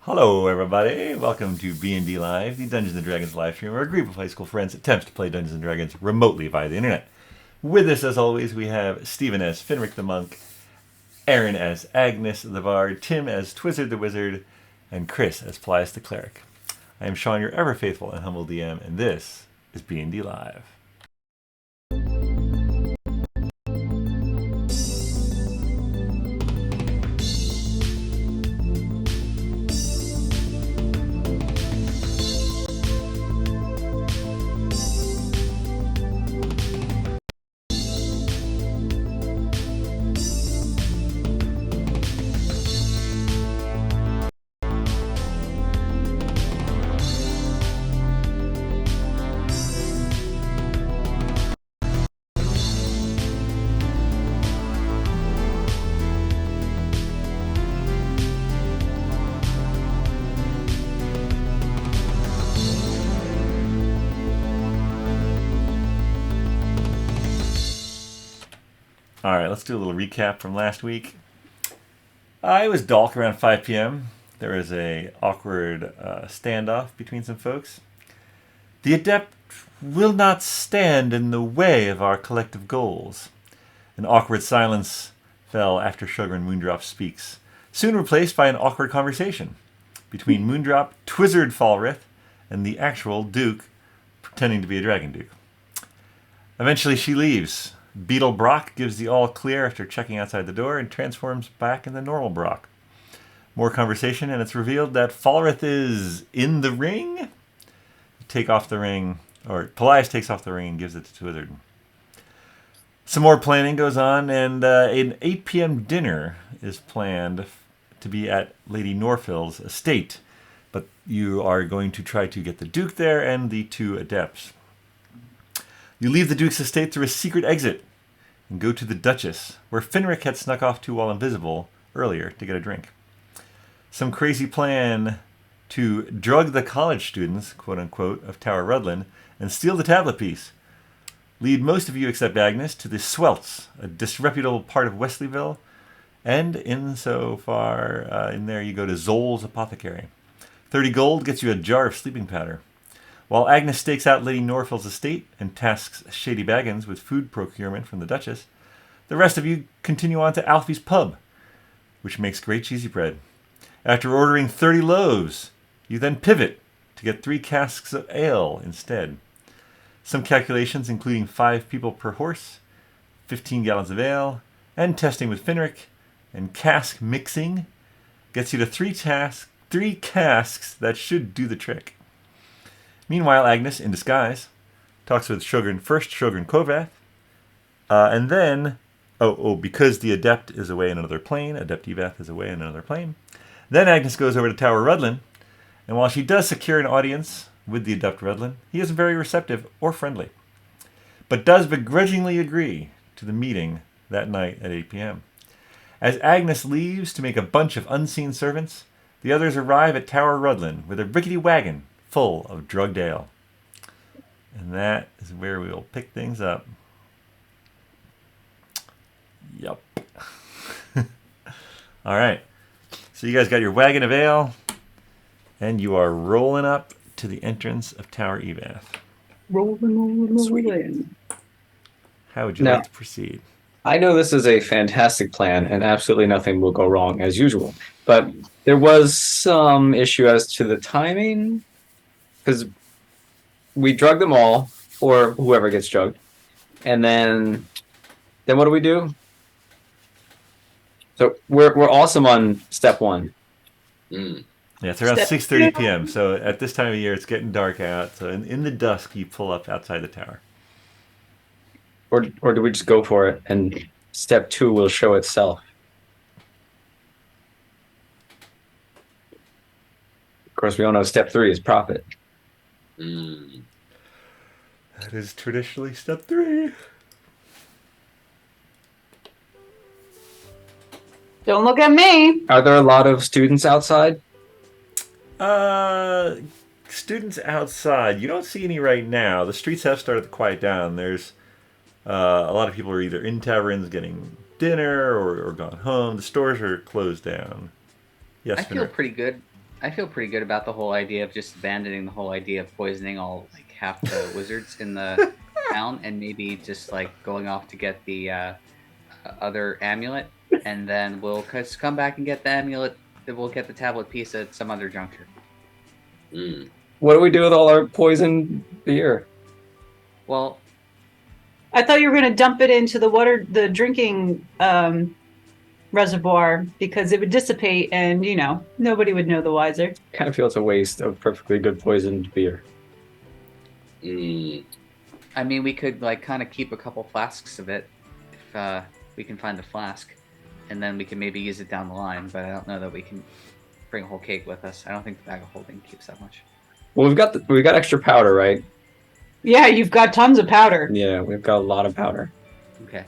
Hello, everybody. Welcome to BND Live, the Dungeons & Dragons live stream, where a group of high school friends attempts to play Dungeons & Dragons remotely via the internet. With us, as always, we have Stephen as Finric the Monk, Erin as Agnes the Bard, Tim as Twizzard the Wizard, and Chris as Paelias the Cleric. I am Shawn, your ever-faithful and humble DM, and this is BND Live. Alright, let's do a little recap from last week. It was dark around 5 p.m. There was a awkward standoff between some folks. The adept will not stand in the way of our collective goals. An awkward silence fell after Sugar and Moondrop speaks, soon replaced by an awkward conversation between Moondrop, Twizzard Falrith, and the actual Duke pretending to be a Dragon Duke. Eventually she leaves. Beetle Brock gives the all clear after checking outside the door and transforms back into normal Brock. More conversation, and it's revealed that Falrith is in the ring. Take off the ring, or Paelias takes off the ring and gives it to Twizzard. Some more planning goes on, and an 8 p.m. dinner is planned to be at Lady Norfill's estate. But you are going to try to get the Duke there and the two adepts. You leave the Duke's estate through a secret exit and go to the Duchess, where Finric had snuck off to while invisible earlier to get a drink. Some crazy plan to drug the college students, quote-unquote, of Tower Rudlin and steal the tablet piece lead most of you except Agnes to the Swelts, a disreputable part of Wesleyville, and in there you go to Zol's Apothecary. 30 gold gets you a jar of sleeping powder. While Agnes stakes out Lady Norfill's estate and tasks Shady Baggins with food procurement from the Duchess, the rest of you continue on to Alfie's pub, which makes great cheesy bread. After ordering 30 loaves, you then pivot to get 3 casks of ale instead. Some calculations, including 5 people per horse, 15 gallons of ale, and testing with Finric, and cask mixing, gets you to 3 casks that should do the trick. Meanwhile, Agnes, in disguise, talks with first Shogun Kovath, and then, because the Adept is away in another plane, Adept Evath is away in another plane, then Agnes goes over to Tower Rudlin, and while she does secure an audience with the Adept Rudlin, he isn't very receptive or friendly, but does begrudgingly agree to the meeting that night at 8 p.m. As Agnes leaves to make a bunch of unseen servants, the others arrive at Tower Rudlin with a rickety wagon full of drugged ale. And that is where we will pick things up. Yup. All right. So you guys got your wagon of ale, and you are rolling up to the entrance of Tower Evath. Rolling. How would you like to proceed? I know this is a fantastic plan, and absolutely nothing will go wrong as usual. But there was some issue as to the timing, because we drug them all, or whoever gets drugged, and then what do we do? So we're awesome on step 1. Yeah, it's around 6:30 p.m. So at this time of year, it's getting dark out. So in the dusk, you pull up outside the tower. Or do we just go for it, and step 2 will show itself? Of course, we all know step 3 is profit. That is traditionally step 3. Don't look at me. Are there a lot of students outside? Students outside. You don't see any right now. The streets have started to quiet down. There's a lot of people are either in taverns getting dinner or gone home. The stores are closed down. Yes, I feel pretty good I feel pretty good about the whole idea of just abandoning the whole idea of poisoning all like half the wizards in the town, and maybe just like going off to get the other amulet, and then we'll just come back and get the amulet. We'll get the tablet piece at some other juncture. What do we do with all our poison beer? Well, I thought you were going to dump it into the drinking reservoir, because it would dissipate and, nobody would know the wiser. Kind of feel it's a waste of perfectly good poisoned beer. I mean, we could like kind of keep a couple flasks of it if we can find the flask, and then we can maybe use it down the line. But I don't know that we can bring a whole cake with us. I don't think the bag of holding keeps that much. Well, we've got extra powder, right? Yeah, you've got tons of powder. Yeah, we've got a lot of powder. Okay.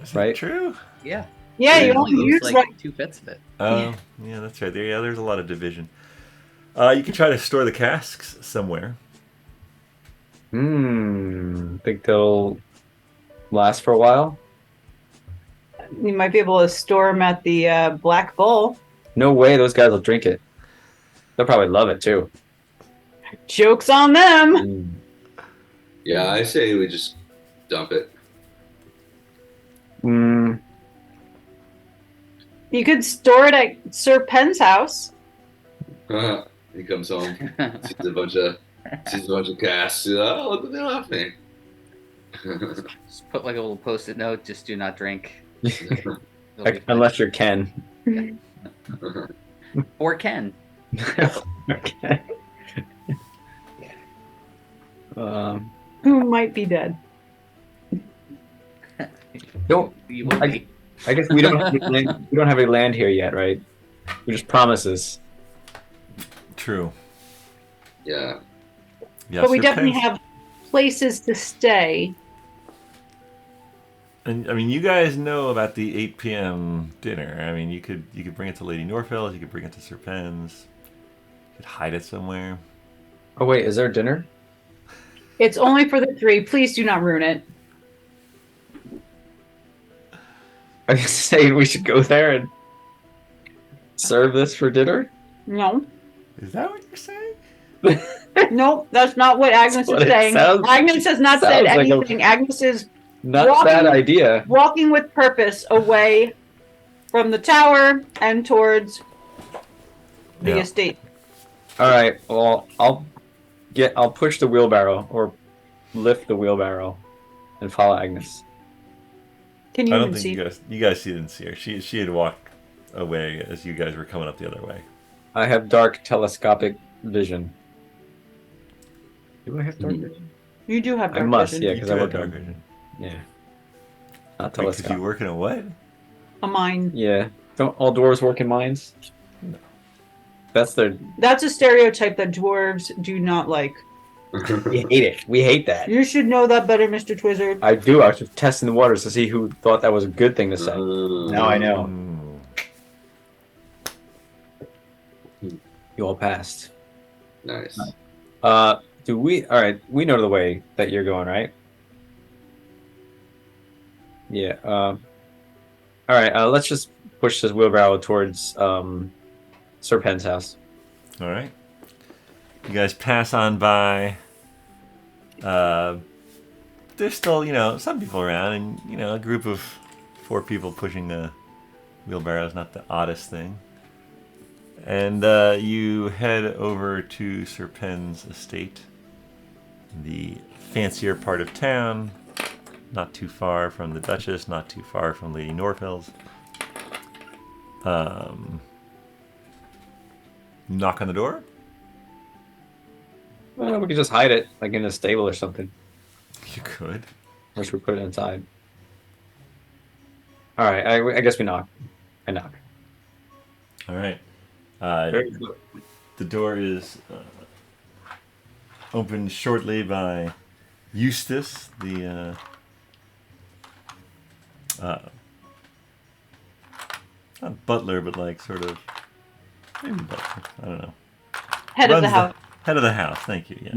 Is Right? that true? Yeah. Yeah, you It only only use like like 2/5 of it. Oh, yeah, that's right. There's a lot of division. You can try to store the casks somewhere. Think they'll last for a while? you might be able to store them at the Black Bull. No way those guys will drink it. They'll probably love it too. Joke's on them. Yeah, I say we just dump it. You could store it at Sir Penn's house. He comes home, sees a bunch of casts. Oh, look what they left me. Just put like a little post-it note. Just do not drink. It'll be fine. Unless you're Ken. Or Ken. Okay. Who might be dead. Don't. You will be. I guess we don't have any land here yet, right? We just promises. True. Yeah. Yeah, But we Sir definitely Penn's- have places to stay. And I mean, you guys know about the 8 p.m. dinner. I mean, you could bring it to Lady Norfell's. You could bring it to Sir Penn's. You could hide it somewhere. Oh wait, is there dinner? It's only for the 3. Please do not ruin it. I was saying we should go there and serve this for dinner. No. Is that what you're saying? Nope, that's not what Agnes That's is what it saying. sounds- Agnes has not said sounds like a- anything. Agnes is Not a Walking- bad idea. walking with purpose away from the tower and towards the Yeah. estate. All right. Well, I'll push the wheelbarrow or lift the wheelbarrow and follow Agnes. Can you I don't even see? think you guys didn't see her. She had walked away as you guys were coming up the other way. I have dark telescopic vision. Do I have dark vision? You do have I dark must, vision. yeah, You because do I have work dark on. vision. Yeah. Not Because telescopic. you work in a what? A mine. Yeah. Don't all dwarves work in mines? That's their. That's a stereotype that dwarves do not like. We hate it. We hate that. You should know that better, Mr. Twizzard. I do. I was just testing the waters to see who thought that was a good thing to say. Now I know. You all passed. Nice. Do we? All right. We know the way that you're going, right? Yeah. All right. Let's just push this wheelbarrow towards Sir Penn's house. All right. You guys pass on by. There's still, some people around, and a group of 4 people pushing a wheelbarrow is not the oddest thing. And you head over to Sir Penn's estate, the fancier part of town, not too far from the Duchess, not too far from Lady Norfell's. Knock on the door. Well, we could just hide it, like in a stable or something. You could. Or should we put it inside? All right. I guess we knock. I knock. All right. Very good. The door is opened shortly by Eustace, the not butler, but like sort of maybe butler. I don't know. Head of Runs the house. Head of the house. Thank you. Yes.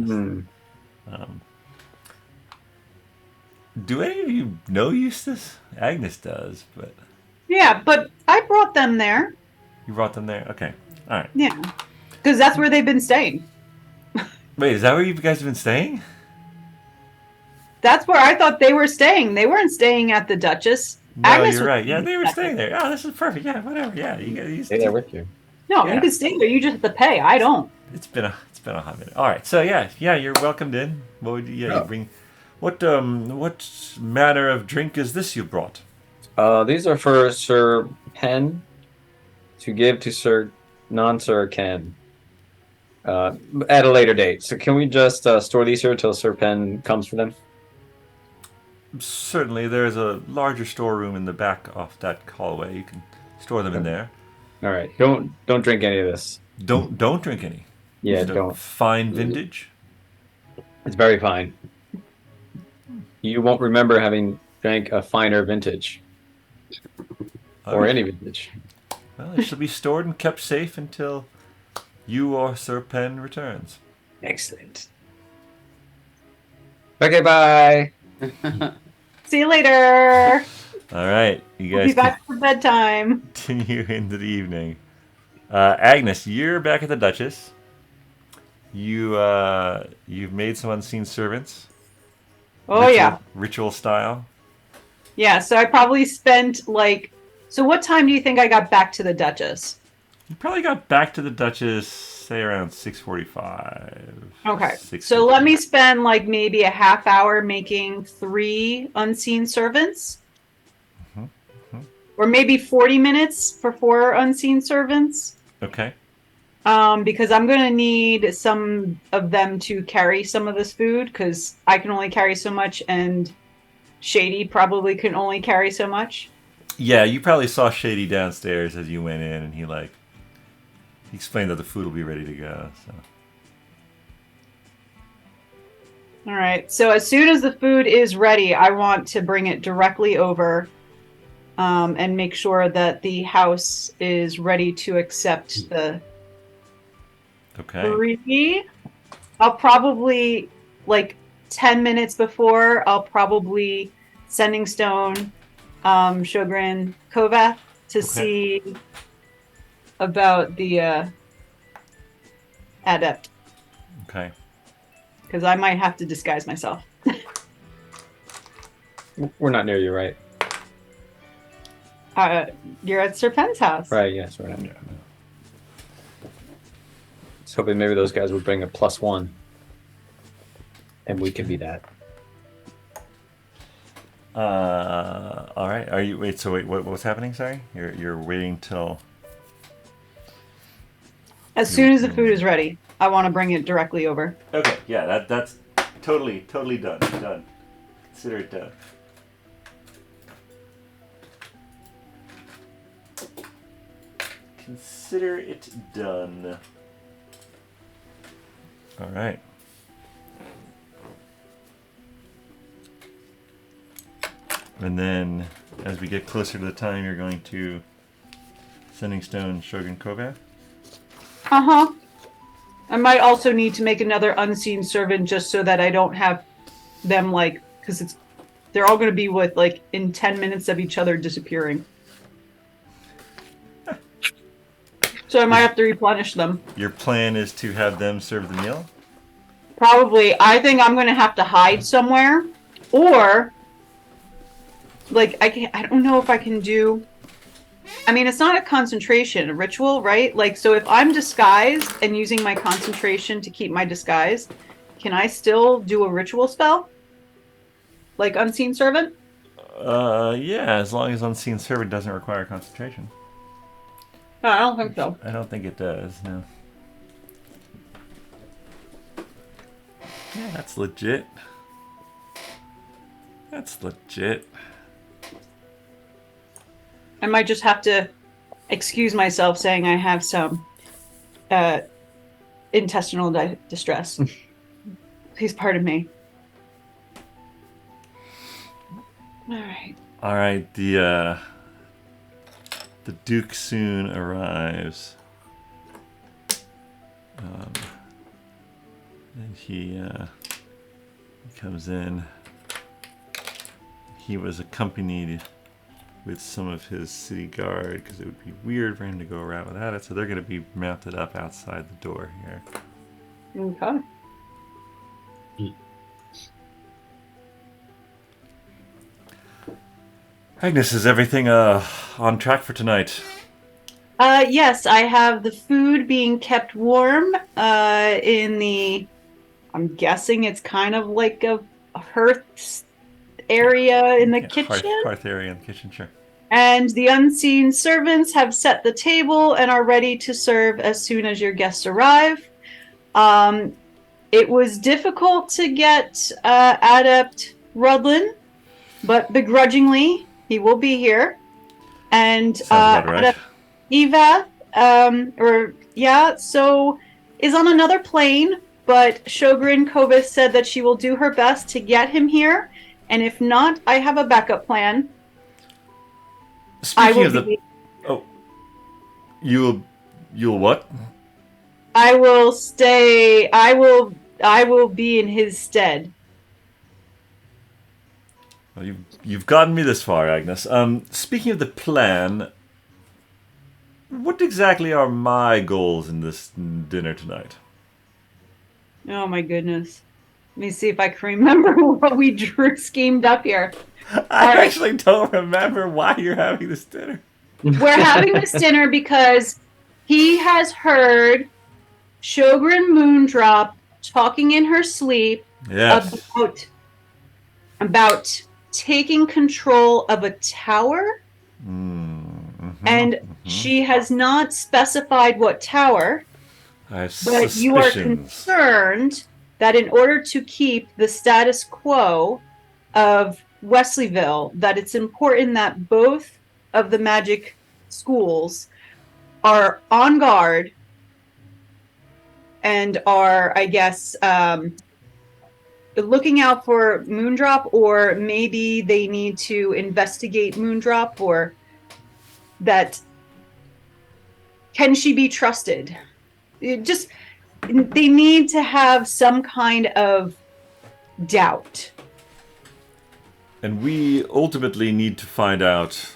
Do any of you know Eustace? Agnes does, but Yeah, but I brought them there. you brought them there. Okay. All right. Yeah. Because that's where they've been staying. Wait, is that where you guys have been staying? That's where I thought they were staying. They weren't staying at the Duchess. No, Agnes you're was right. Yeah, they were at staying the- there. Oh, this is perfect. Yeah, whatever. Yeah, you guys. Stay there with you. No, Yeah. you can stay there. You just have to pay. I don't. It's been a hot minute. All right, so yeah, you're welcomed in. What would you bring? What manner of drink is this you brought? These are for Sir Pen to give to Sir non-Sir Ken at a later date. So can we just store these here until Sir Pen comes for them? Certainly, there's a larger storeroom in the back off that hallway. You can store them in there. All right. Don't drink any of this. Don't drink any. Yeah, Is it a don't. fine vintage? It's very fine. You won't remember having drank a finer vintage or any vintage. Well, it shall be stored and kept safe until you or Sir Pen returns. Excellent. Okay, bye. See you later. All right, you We'll guys be back for bedtime. continue into the evening. Agnes, you're back at the Duchess. You've made some unseen servants. Oh, yeah. Ritual style. Yeah, so I probably spent like. So what time do you think I got back to the Duchess? You probably got back to the Duchess, say around 6:45. Okay. 6:50. So let me spend like maybe a half hour making 3 unseen servants. Or maybe 40 minutes for 4 unseen servants. Okay. Because I'm going to need some of them to carry some of this food because I can only carry so much and Shady probably can only carry so much. Yeah, you probably saw Shady downstairs as you went in, and he explained that the food will be ready to go. So. All right. So as soon as the food is ready, I want to bring it directly over and make sure that the house is ready to accept the Okay. 3. I'll probably, like 10 minutes before, I'll probably sending stone Shogren Kovath to see about the adept. Okay. Because I might have to disguise myself. We're not near you, right? You're at Sir Pen's house. Right, yes, we're not near. I was hoping maybe those guys would bring a +1. And we can be that. All right. Are you what's happening? Sorry, you're waiting till. As soon as the food is ready, I want to bring it directly over. Okay. Yeah. That's totally done. Done. Consider it done. Consider it done. All right. And then, as we get closer to the time, you're going to Sending Stone Shogun Kovath. Uh-huh. I might also need to make another unseen servant just so that I don't have them like, because they're all going to be with like in 10 minutes of each other disappearing. So I might have to replenish them. Your plan is to have them serve the meal? Probably. I think I'm going to have to hide somewhere, or like I don't know if I can do. I mean, it's not a concentration, a ritual, right? Like, so if I'm disguised and using my concentration to keep my disguise, can I still do a ritual spell? Like Unseen Servant? Yeah, as long as Unseen Servant doesn't require concentration. No, I don't think so. I don't think it does, no. Yeah, that's legit. That's legit. I might just have to excuse myself saying I have some intestinal distress. Please pardon me. All right. All right, the Duke soon arrives. And he comes in. He was accompanied with some of his city guard because it would be weird for him to go around without it. So they're going to be mounted up outside the door here. Okay. Agnes, is everything on track for tonight? Yes, I have the food being kept warm in the, I'm guessing it's kind of like a hearth area in the kitchen. Hearth area in the kitchen, sure. And the unseen servants have set the table and are ready to serve as soon as your guests arrive. It was difficult to get Adept Rudlin, but begrudgingly, he will be here. And Sounds about right. Adept Evath, so is on another plane, but Shogrin Kovith said that she will do her best to get him here, and if not, I have a backup plan. Speaking of the... Oh. You'll what? I will stay... I will be in his stead. Well, you've gotten me this far, Agnes. Speaking of the plan... What exactly are my goals in this dinner tonight? Oh my goodness. Let me see if I can remember what we schemed up here. I actually don't remember why you're having this dinner. We're having this dinner because he has heard Shogrin Moondrop talking in her sleep about taking control of a tower. And she has not specified what tower, but you are concerned that in order to keep the status quo of Wesleyville, that it's important that both of the magic schools are on guard and are, I guess, looking out for Moondrop, or maybe they need to investigate Moondrop, or that can she be trusted? They need to have some kind of doubt. And we ultimately need to find out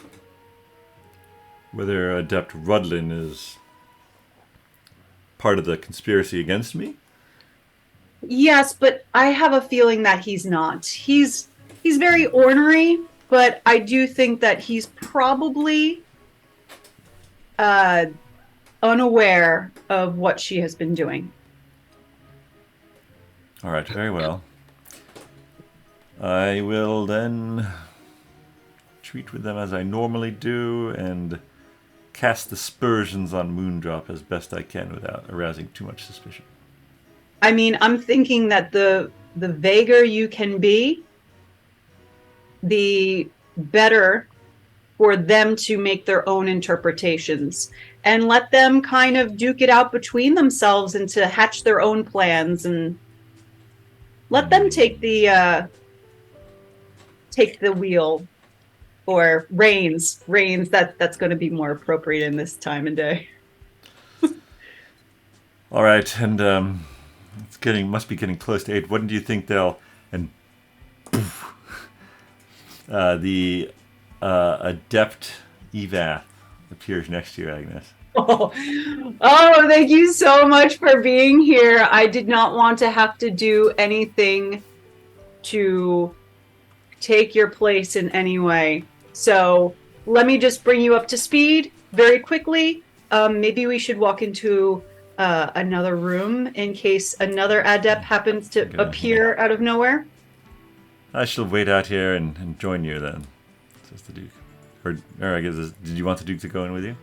whether Adept Rudlin is part of the conspiracy against me. Yes, but I have a feeling that he's not. He's very ornery, but I do think that he's probably unaware of what she has been doing. All right, very well. I will then treat with them as I normally do and cast aspersions on Moondrop as best I can without arousing too much suspicion. I mean, I'm thinking that the vaguer you can be, the better for them to make their own interpretations, and let them kind of duke it out between themselves and to hatch their own plans, and let them take the wheel, or reins. That's going to be more appropriate in this time and day. All right, and must be getting close to 8. When do you think they'll the Adept Evath appears next to you, Agnes? Oh, thank you so much for being here. I did not want to have to do anything to take your place in any way. So let me just bring you up to speed very quickly. Maybe we should walk into another room in case another adept happens to appear out of nowhere. I shall wait out here and join you then, says the Duke. Or I guess, did you want the Duke to go in with you?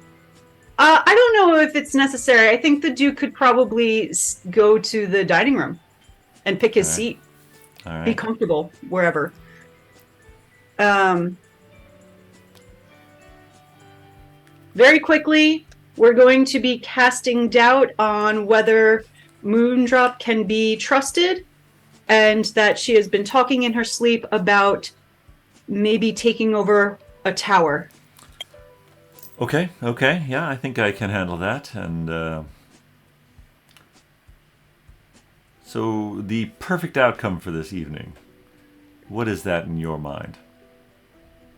I don't know if it's necessary. I think the Duke could probably go to the dining room and pick his seat. All right. Be comfortable wherever. Very quickly, we're going to be casting doubt on whether Moondrop can be trusted, and that she has been talking in her sleep about maybe taking over a tower. Okay, yeah, I think I can handle that. And so the perfect outcome for this evening, what is that in your mind?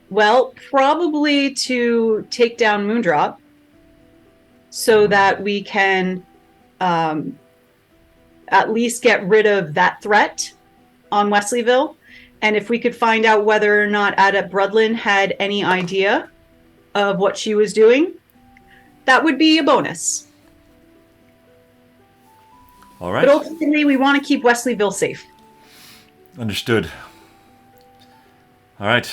Well, probably to take down Moondrop so that we can at least get rid of that threat on Wesleyville. And if we could find out whether or not Adept Brudlin had any idea of what she was doing, that would be a bonus. All right. But ultimately, we want to keep Wesleyville safe. Understood. All right.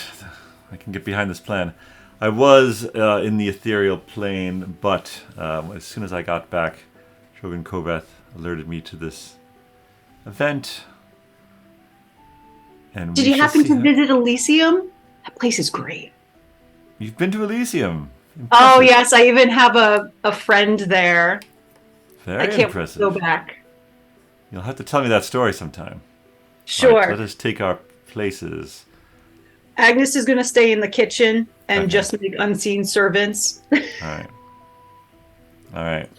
I can get behind this plan. I was in the ethereal plane, but as soon as I got back, Shogun Koveth alerted me to this event. And Did you happen to visit Elysium? That place is great. You've been to Elysium. Oh, Impressive. yes. I even have a friend there. Very I can't impressive. go back. You'll have to tell me that story sometime. Sure. All right, let us take our places. Agnes is going to stay in the kitchen and Okay. just make unseen servants. All right. All right.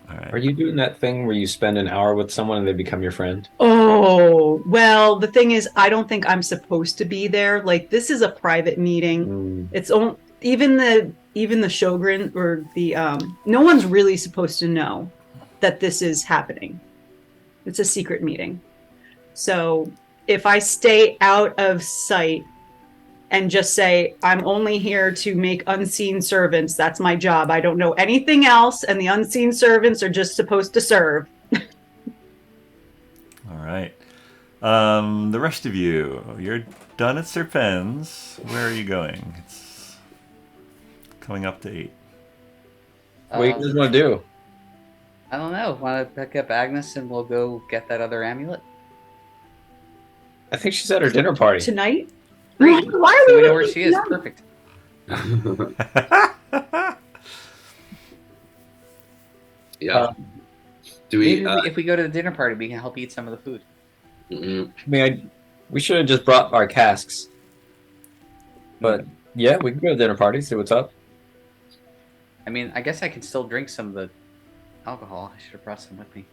All right. Are you doing that thing where you spend an hour with someone and they become your friend? Oh, well, the thing is, I don't think I'm supposed to be there. Like, this is a private meeting. It's only, even the Shogun or the no one's really supposed to know that this is happening. It's a secret meeting. So if I stay out of sight and just say, I'm only here to make unseen servants, that's my job. I don't know anything else, and the unseen servants are just supposed to serve. All right. The rest of you, you're done at Serpens. Where are you going? It's coming up to 8. What do you guys want to do? I don't know. Want to pick up Agnes and we'll go get that other amulet? I think she's at her dinner party. Tonight? Great. Why are So we we know where she is. tonight? Perfect. Yeah. Do we? Maybe if we go to the dinner party, we can help eat some of the food. Mm-mm. I mean, we should have just brought our casks. But yeah, we can go to dinner party, see what's up. I mean, I guess I can still drink some of the alcohol. I should have brought some with me.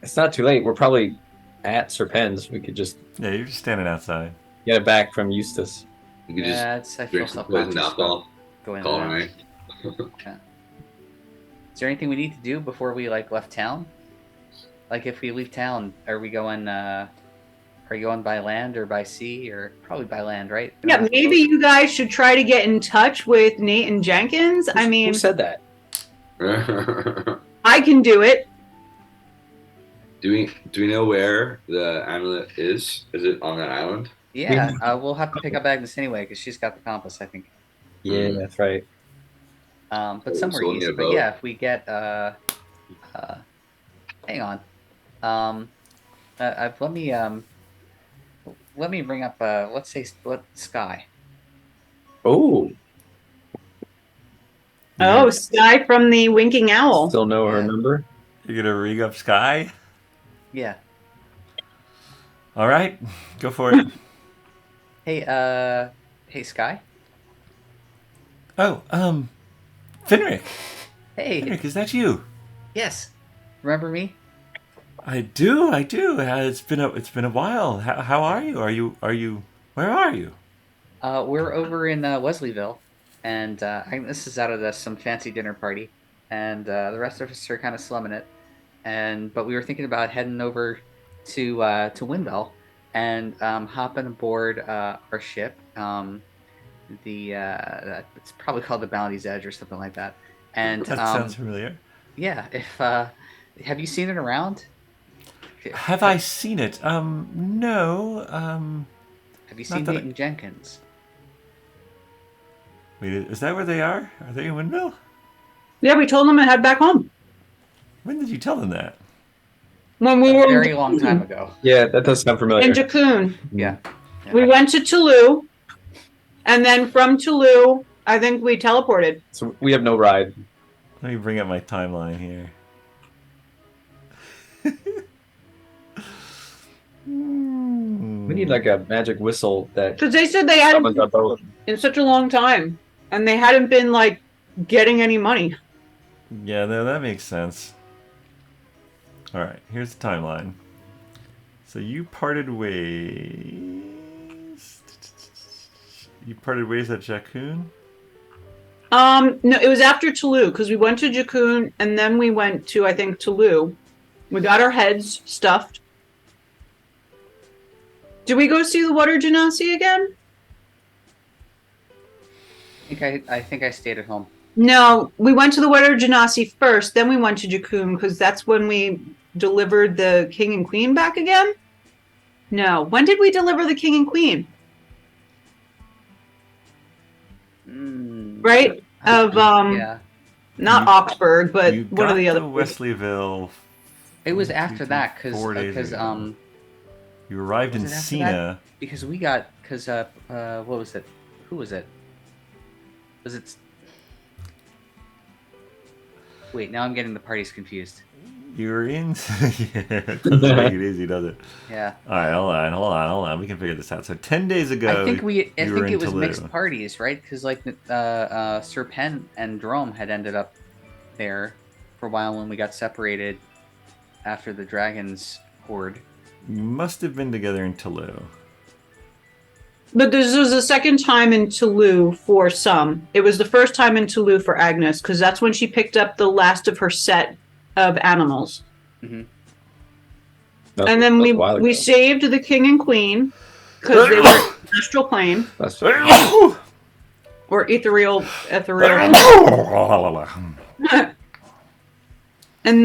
It's not too late. We're probably at Serpens. We could just Yeah, you're just standing outside. get it back from Eustace. You could just I feel drink some poison self-conscious alcohol. going Call it around. right. Is there anything we need to do before we left town? Like if we leave town, are we going? Are you going by land or by sea, or probably by land, right? Yeah, maybe you guys should try to get in touch with Nate and Jenkins. I mean, Who said that? I can do it. Do we know where the amulet is? Is it on that island? Yeah, we'll have to pick up Agnes anyway because she's got the compass, I think. Yeah, that's right. But somewhere So we'll need east. a But boat. yeah, if we get hang on. Let me bring up let's say Skye. Oh, Oh, Skye from the Winking Owl. still know her Yeah. number? You're gonna rig up Skye? Yeah. All right, go for it. Hey Skye. Oh, Finric. Hey. Finric, is that you? Yes. Remember me? I do. It's been a while. How are you? Where are you? We're over in Wesleyville, and Agnes is out at some fancy dinner party, and the rest of us are kind of slumming it. But we were thinking about heading over to Windbell and hopping aboard our ship. It's probably called the Bounty's Edge or something like that. And That sounds familiar. yeah, if have you seen it around? Have I seen it? No. Have you seen that I- Nate and Jenkins? Wait, is that where they are? Are they in Windmill? Yeah, we told them to head back home. When did you tell them that? When we A were very long time ago. Yeah, that does sound familiar. in Jakun. Yeah. We went to Toulouse, and then from Toulouse, I think we teleported. So we have no ride. Let me bring up my timeline here. We need like a magic whistle that Because they said they hadn't summons our boat. in such a long time, and they hadn't been like getting any money. Yeah, no, that makes sense. All right, here's the timeline. So you parted ways. You parted ways at Jakun? No, it was after Toulouse because we went to Jakun and then we went to, I think, Toulouse. We got our heads stuffed. Did we go see the water genasi again? I think I stayed at home. No, we went to the water genasi first, then we went to Jakun because that's when we delivered the king and queen back again. No, when did we deliver the king and queen? Right? Of Yeah. not You- Augsburg, but you one of the got other to Wesleyville. It was 1, 2, after 3, that 4 days because ago. You arrived in was it after Cena. because we got what was it? Who was it? Was it? Wait, now I'm getting the parties confused. You were in. Yeah, it doesn't make it easy, does it? Yeah. All right, hold on. We can figure this out. So 10 days ago, I think you were in it was Toulouse. mixed parties, right? Because like Serpent and Dromm had ended up there for a while when we got separated after the dragons horde. You must have been together in Toulouse. But this was the second time in Toulouse for some. It was the first time in Toulouse for Agnes because that's when she picked up the last of her set of animals. Mm-hmm. And then we saved the king and queen because they were in astral plane That's or ethereal. And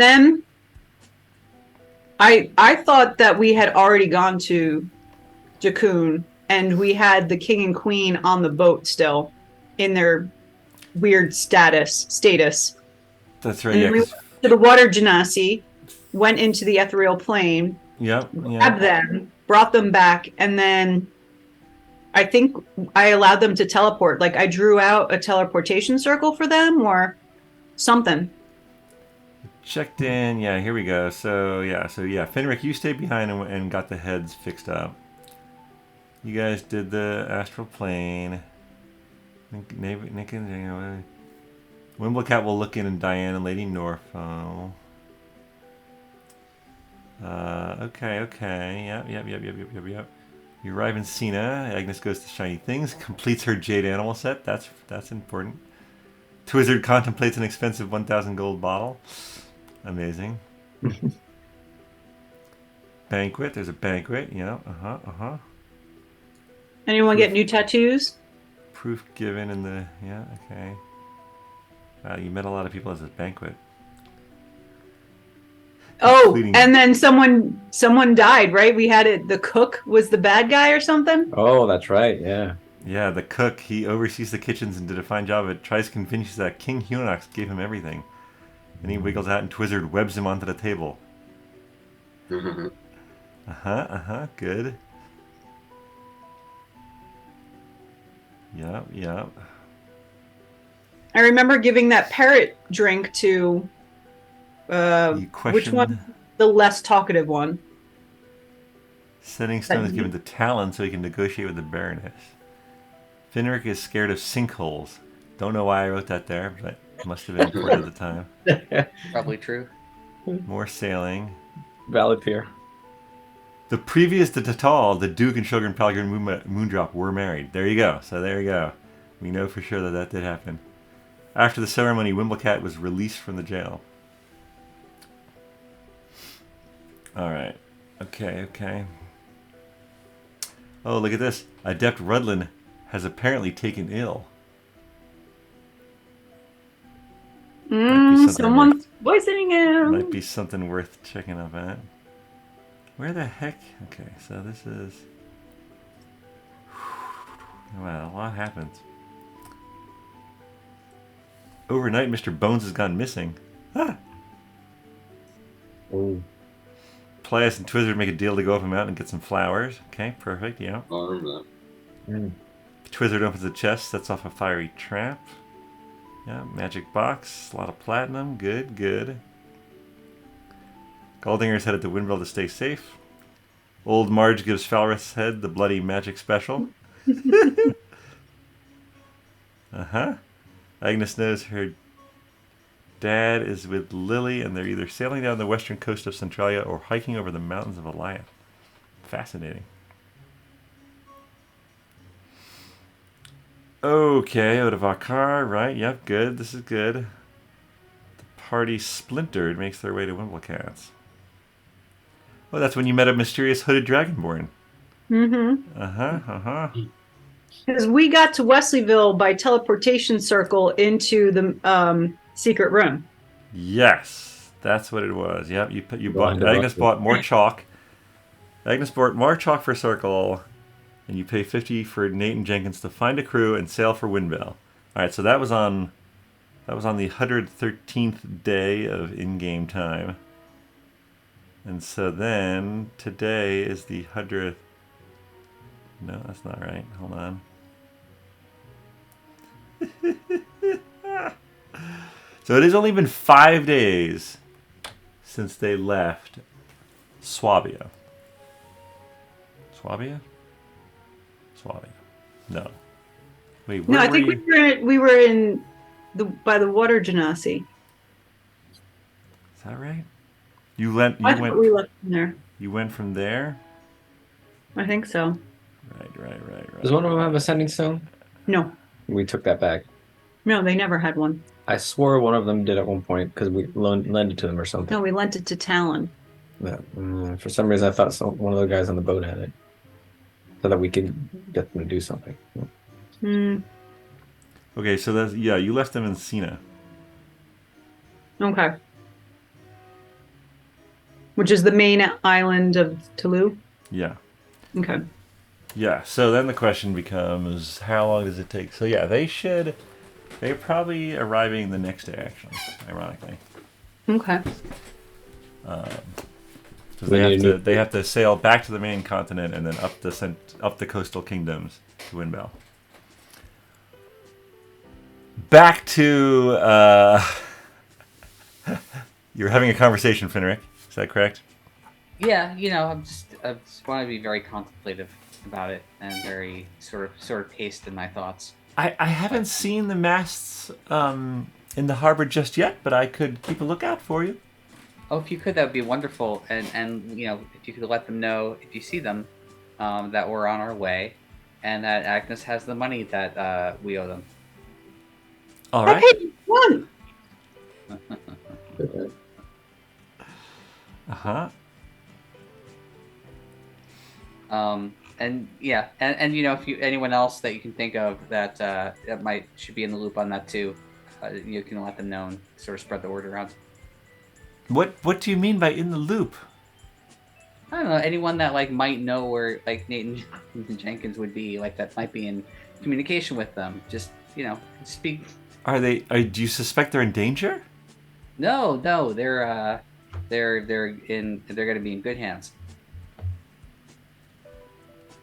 then I thought that we had already gone to Jakun and we had the king and queen on the boat still in their weird status. That's right. And Yeah. we went to the water genasi, went into the ethereal plane, Yep. grabbed them, brought them back, and then I think I allowed them to teleport. Like I drew out a teleportation circle for them or something. Checked in. Yeah, here we go. So Finric, you stayed behind and got the heads fixed up. You guys did the astral plane. Nick and Wimblecat will look in, and Diane and Lady Norfolk. Okay. Yep. You arrive in Cena. Agnes goes to Shiny Things, completes her Jade Animal set. That's important. Twizzard contemplates an expensive 1,000 gold bottle. Amazing. Banquet. There's a banquet. Yeah. Anyone get new tattoos? Proof given in the... Yeah, okay. Wow, you met a lot of people at this banquet. Oh, Including- and then someone died, right? We had it. The cook was the bad guy or something. Oh, that's right. Yeah. Yeah, the cook, he oversees the kitchens and did a fine job of it. Tries to convince you that King Hunox gave him everything. And he wiggles out and Twizzard webs him onto the table. Good. Yep. I remember giving that parrot drink to You which question... one? The less talkative one. Setting Stone is given to Talon so he can negotiate with the Baroness. Finric is scared of sinkholes. Don't know why I wrote that there, but it must have been important at the time. Probably true. More sailing. Valid fear. The previous to Tatal, the Duke and Shogun Peregrine Moondrop were married. There you go. So there you go. We know for sure that did happen. After the ceremony, Wimblecat was released from the jail. Alright. Okay. Oh, look at this. Adept Rudlin has apparently taken ill. Someone's poisoning him. Might be something worth checking up at. Where the heck? Okay, so this is... Wow, a lot happens. Overnight, Mr. Bones has gone missing. Ah! Oh. Paelias and Twizzard make a deal to go up a mountain and get some flowers. Okay, perfect, yeah. I remember that. Twizzard opens the chest, sets off a fiery trap. Yeah, magic box, a lot of platinum, good. Goldinger's headed to Windville to stay safe. Old Marge gives Falrith's head the bloody magic special. Agnes knows her dad is with Lily, and they're either sailing down the western coast of Centralia or hiking over the mountains of Alliant. Fascinating. Okay, out of Akar, right? Yep, good. This is good. The party splintered, makes their way to Wimblecats. Well, that's when you met a mysterious hooded dragonborn. Mm-hmm. Uh-huh. Because we got to Wesleyville by teleportation circle into the secret room. Yes, that's what it was. Yep, you Blind bought. Agnes above. bought more chalk. Agnes bought more chalk for Circle, and you pay 50 for Nate and Jenkins to find a crew and sail for Windbell. All right, so that was on the 113th day of in-game time, and so then today is the 100th. No, that's not right. Hold on. So it has only been 5 days since they left Swabia. Swabia? No. Wait, where No, I were think you? we were in by the water genasi. Is that right? You went. I thought we left from there. You went from there. I think so. Right. Does one of them have a sending stone? No, We took that back. no, they never had one. I swore one of them did at one point because we lent it to them or something. No, we lent it to Talon. Yeah. For some reason, I thought one of the guys on the boat had it, so that we could get them to do something. Hmm. Okay, so that's you left them in Sina. Okay. Which is the main island of Toulouse. Yeah. Okay. Yeah. So then the question becomes, how long does it take? So yeah, they're probably arriving the next day, actually. Ironically. Okay. Because they have to sail back to the main continent and then up the coastal kingdoms to Windbell. Back to you're having a conversation, Finric. Is that correct? Yeah, I just want to be very contemplative about it and very sort of paced in my thoughts. I haven't seen the masts in the harbor just yet, but I could keep a lookout for you. Oh, if you could, that would be wonderful. And if you could let them know if you see them, that we're on our way, and that Agnes has the money that we owe them. All right. Okay, one. Uh-huh. And if anyone else that you can think of that should be in the loop on that too, you can let them know and sort of spread the word around. What do you mean by in the loop? I don't know, anyone that might know where Nate and Jenkins would be, that might be in communication with them. Just speak. Do you suspect they're in danger? No, they're going to be in good hands.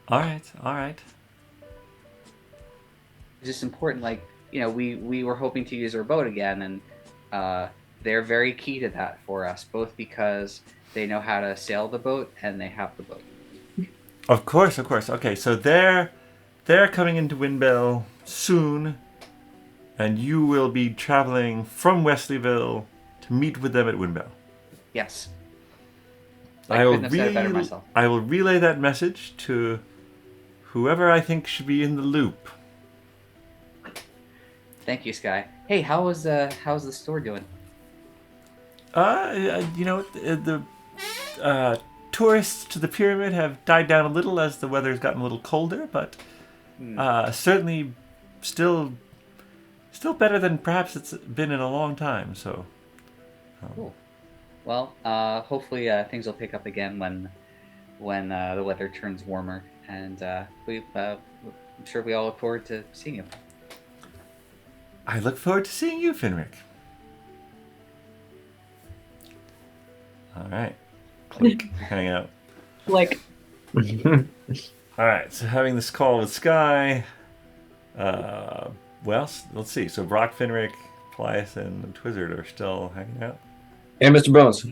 All right. It's just important, we were hoping to use our boat again, and they're very key to that for us, both because they know how to sail the boat and they have the boat. Of course. Okay, so they're coming into Windbell soon, and you will be traveling from Wesleyville to meet with them at Windbell. Yes. I couldn't have said it better myself. I will relay that message to whoever I think should be in the loop. Thank you, Skye. Hey, how's the store doing? The tourists to the pyramid have died down a little as the weather's gotten a little colder, but certainly still better than perhaps it's been in a long time. So, Cool. Well, hopefully things will pick up again when the weather turns warmer, and I'm sure we all look forward to seeing you. I look forward to seeing you, Finric. All right. Click. Hang out. All right. So having this call with Skye. Well, let's see. So Brock, Finric, Paelias, and Twizzard are still hanging out. And Mr. Bones.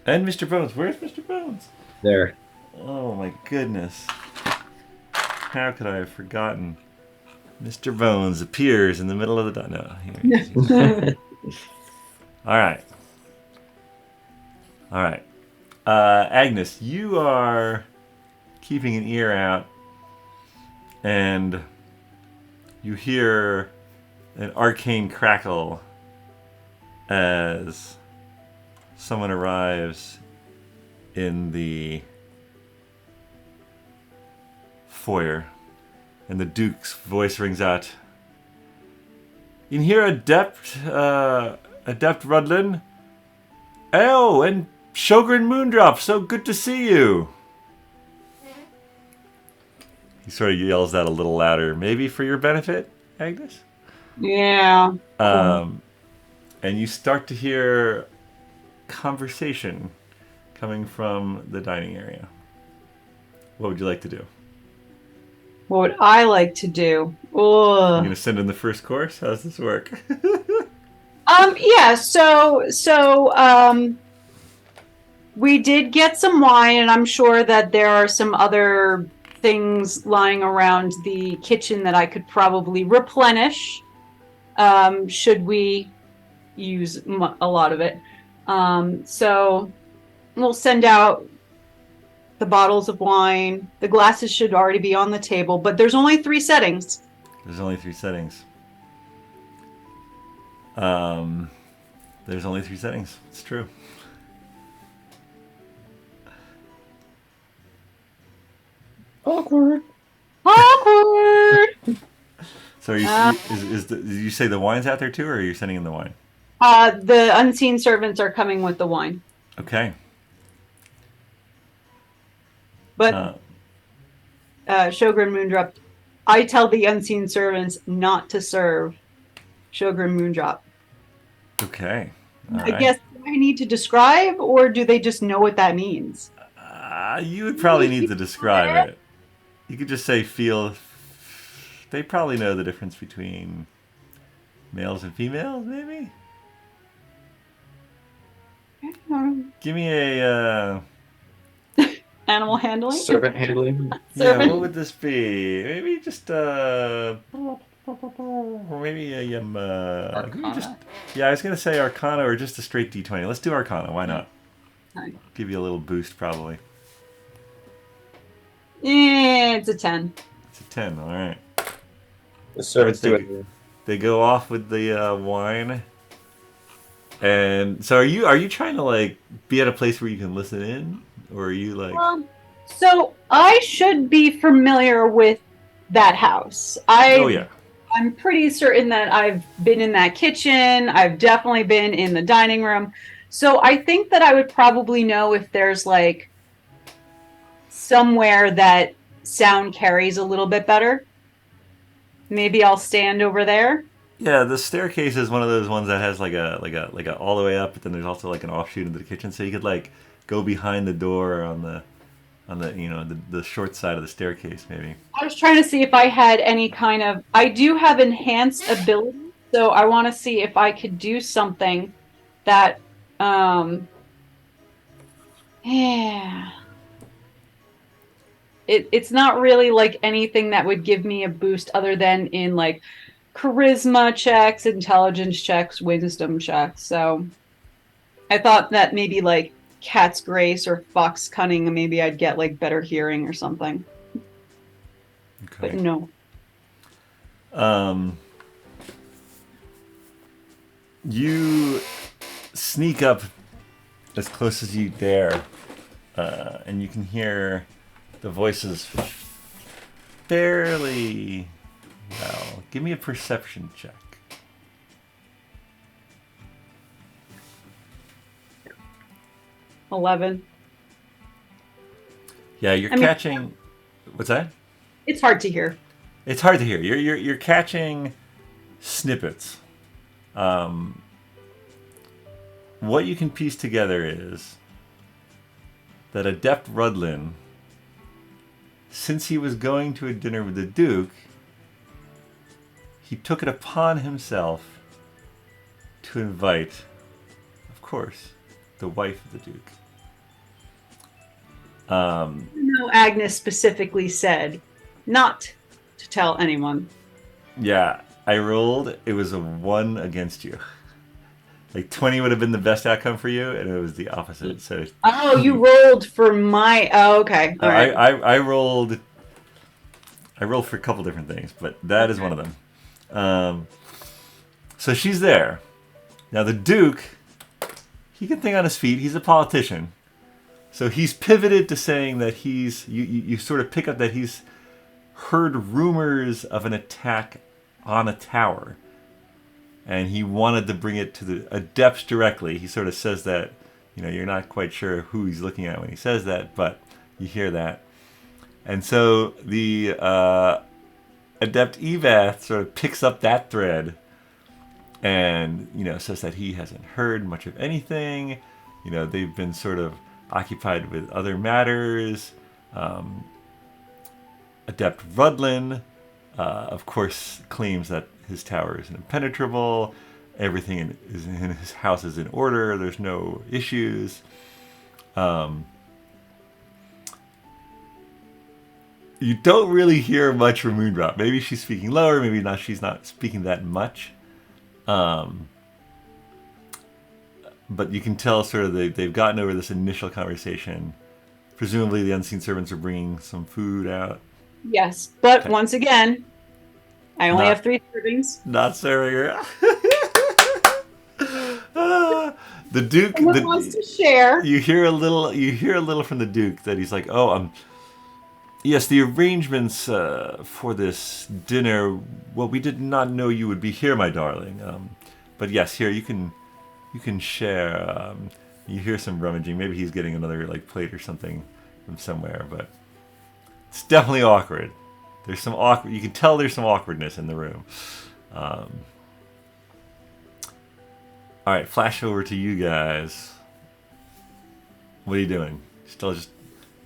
And Mr. Bones. Where's Mr. Bones? There. Oh my goodness. How could I have forgotten? Mr. Bones appears in the middle of the... No, here he is. All right. Agnes, you are keeping an ear out, and you hear an arcane crackle as someone arrives in the foyer, and the Duke's voice rings out. "In here, Adept Rudlin. Oh, and Shogren Moondrop, so good to see you." He sort of yells that a little louder, maybe for your benefit, Agnes? Yeah. And you start to hear conversation coming from the dining area. What would you like to do? What would I like to do? You Ugh. gonna send in the first course? How does this work? Yeah, we did get some wine, and I'm sure that there are some other things lying around the kitchen that I could probably replenish, should we use a lot of it. So we'll send out the bottles of wine. The glasses should already be on the table, but there's only 3 settings. There's only 3 settings. There's only 3 settings. It's true. Awkward. So are you, did you say the wine's out there too, or are you sending in the wine? The unseen servants are coming with the wine. Okay. But Shogren Moondrop, I tell the unseen servants not to serve Shogren Moondrop. Okay. I guess do I need to describe, or do they just know what that means? You would probably need to describe it. You could just say feel. They probably know the difference between males and females, maybe? Give me a... Animal handling? Servant handling. Yeah, what would this be? Maybe just or maybe a Arcana? I was gonna say Arcana or just a straight D20. Let's do Arcana. Why not? Okay. Give you a little boost, probably. It's a 10. It's a 10. All right. The servants do it. They go off with the wine. And so, are you trying to like be at a place where you can listen in, or are you like? So I should be familiar with that house. Oh yeah. I'm pretty certain that I've been in that kitchen. I've definitely been in the dining room. So I think that I would probably know if there's like somewhere that sound carries a little bit better. Maybe I'll stand over there. Yeah, the staircase is one of those ones that has like a all the way up, but then there's also like an offshoot into the kitchen, so you could like go behind the door on the the short side of the staircase maybe. I was trying to see if I had any kind of. I do have enhanced ability, so I want to see if I could do something that. Yeah. It's not really like anything that would give me a boost other than in like charisma checks, intelligence checks, wisdom checks. So I thought that maybe like cat's grace or fox cunning, maybe I'd get like better hearing or something. Okay. But no. You sneak up as close as you dare, and you can hear the voices fairly well. Give me a perception check. 11. Yeah, you're catching. What's that? It's hard to hear. It's hard to hear. You're catching snippets. What you can piece together is that Adept Rudlin, since he was going to a dinner with the Duke, he took it upon himself to invite, of course, the wife of the Duke. No, Agnes specifically said not to tell anyone. Yeah, I rolled. It was a 1 against you. Like 20 would have been the best outcome for you, and it was the opposite. So. Oh, you rolled for my. Oh, okay. All right. I rolled. I rolled for a couple different things, but that is one of them. So she's there. Now the Duke, he can think on his feet. He's a politician. So he's pivoted to saying that you sort of pick up that he's heard rumors of an attack on a tower. And he wanted to bring it to the adepts directly. He sort of says that, you're not quite sure who he's looking at when he says that, but you hear that. And so the adept Evath sort of picks up that thread and, says that he hasn't heard much of anything. They've been sort of occupied with other matters. Adept Rudlin, of course, claims that his tower is impenetrable. Everything in his house is in order. There's no issues. You don't really hear much from Moondrop. Maybe she's speaking lower. Maybe not. She's not speaking that much. But you can tell sort of they've gotten over this initial conversation. Presumably the unseen servants are bringing some food out. Yes, but Okay. once again, I only Not- have 3 servings. Not serving her. The Duke. Someone wants to share. You hear a little from the Duke that he's like, yes, the arrangements for this dinner. Well, we did not know you would be here, my darling. But yes, here you can share. You hear some rummaging. Maybe he's getting another plate or something from somewhere, but it's definitely awkward. There's some awkward. You can tell there's some awkwardness in the room. All right, flash over to you guys. What are you doing? Still just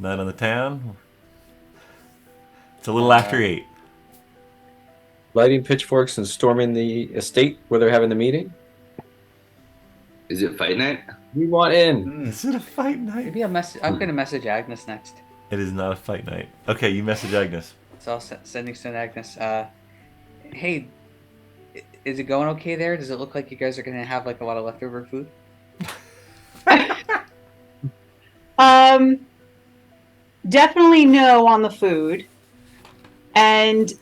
not on the town? It's a little after 8. Lighting pitchforks and storming the estate where they're having the meeting. Is it fight night? We want in. Is it a fight night? Maybe I'm gonna message Agnes next. It is not a fight night. Okay, you message Agnes. So I'll send Agnes. Hey, is it going okay there? Does it look like you guys are gonna have a lot of leftover food? Definitely no on the food. And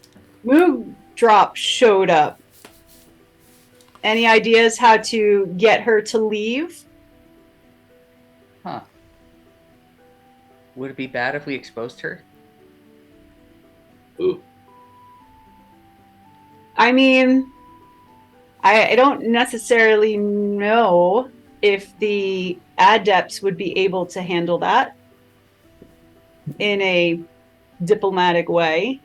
Moondrop showed up. Any ideas how to get her to leave? Huh. Would it be bad if we exposed her? Ooh. I mean, I don't necessarily know if the adepts would be able to handle that in a diplomatic way.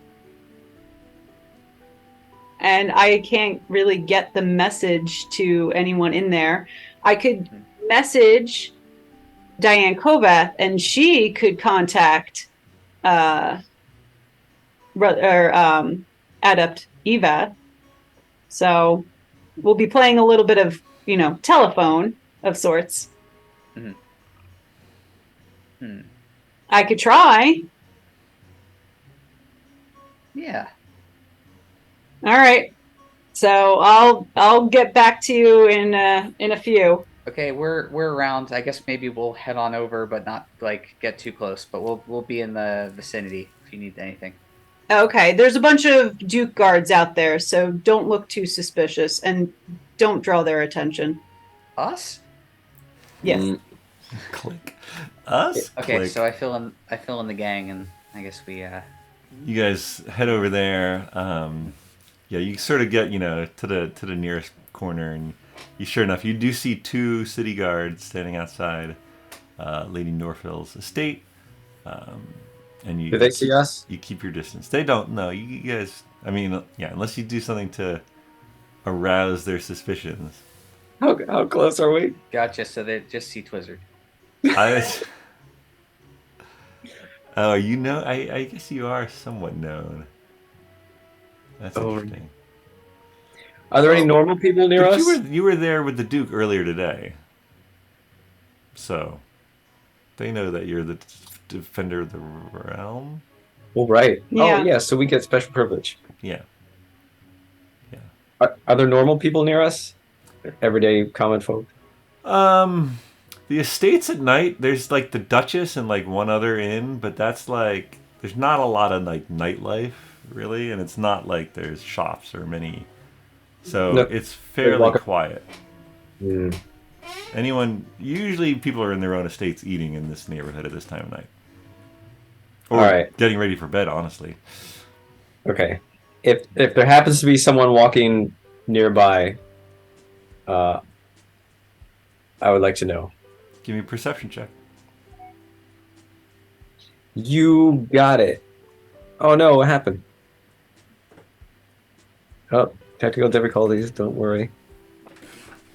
And I can't really get the message to anyone in there. I could message Diane Kovath, and she could contact Adept Evath. So we'll be playing a little bit of, telephone of sorts. I could try. Yeah. All right. So I'll get back to you in a few. Okay, we're around. I guess maybe we'll head on over, but not get too close. But we'll be in the vicinity if you need anything. Okay. There's a bunch of Duke guards out there, so don't look too suspicious and don't draw their attention. Us? Yes. Click. Us? Okay, Click. so I fill in the gang, and I guess we You guys head over there. Yeah, you sort of get to the nearest corner, and sure enough, you do see 2 city guards standing outside Lady Norfill's estate. And you Do they see us? You keep your distance. They don't. No, you guys. I mean, yeah, unless you do something to arouse their suspicions. How close are we? gotcha. So they just see Twizzard. Oh, I guess you are somewhat known. That's interesting. Are there any normal people near But us? you were there with the Duke earlier today, so they know that you're the defender of the realm. Well, right. Yeah. Oh, yeah. So we get special privilege. Yeah. Are there normal people near us? Everyday common folk. The estates at night. There's the Duchess and one other inn, but that's there's not a lot of nightlife really, and it's not there's shops or many So No. it's fairly Walker. quiet. Mm. Usually people are in their own estates eating in this neighborhood at this time of night. Or All right. getting ready for bed, honestly. Okay. If there happens to be someone walking nearby, I would like to know. Give me a perception check. You got it. Oh no, what happened? Oh, technical difficulties, don't worry.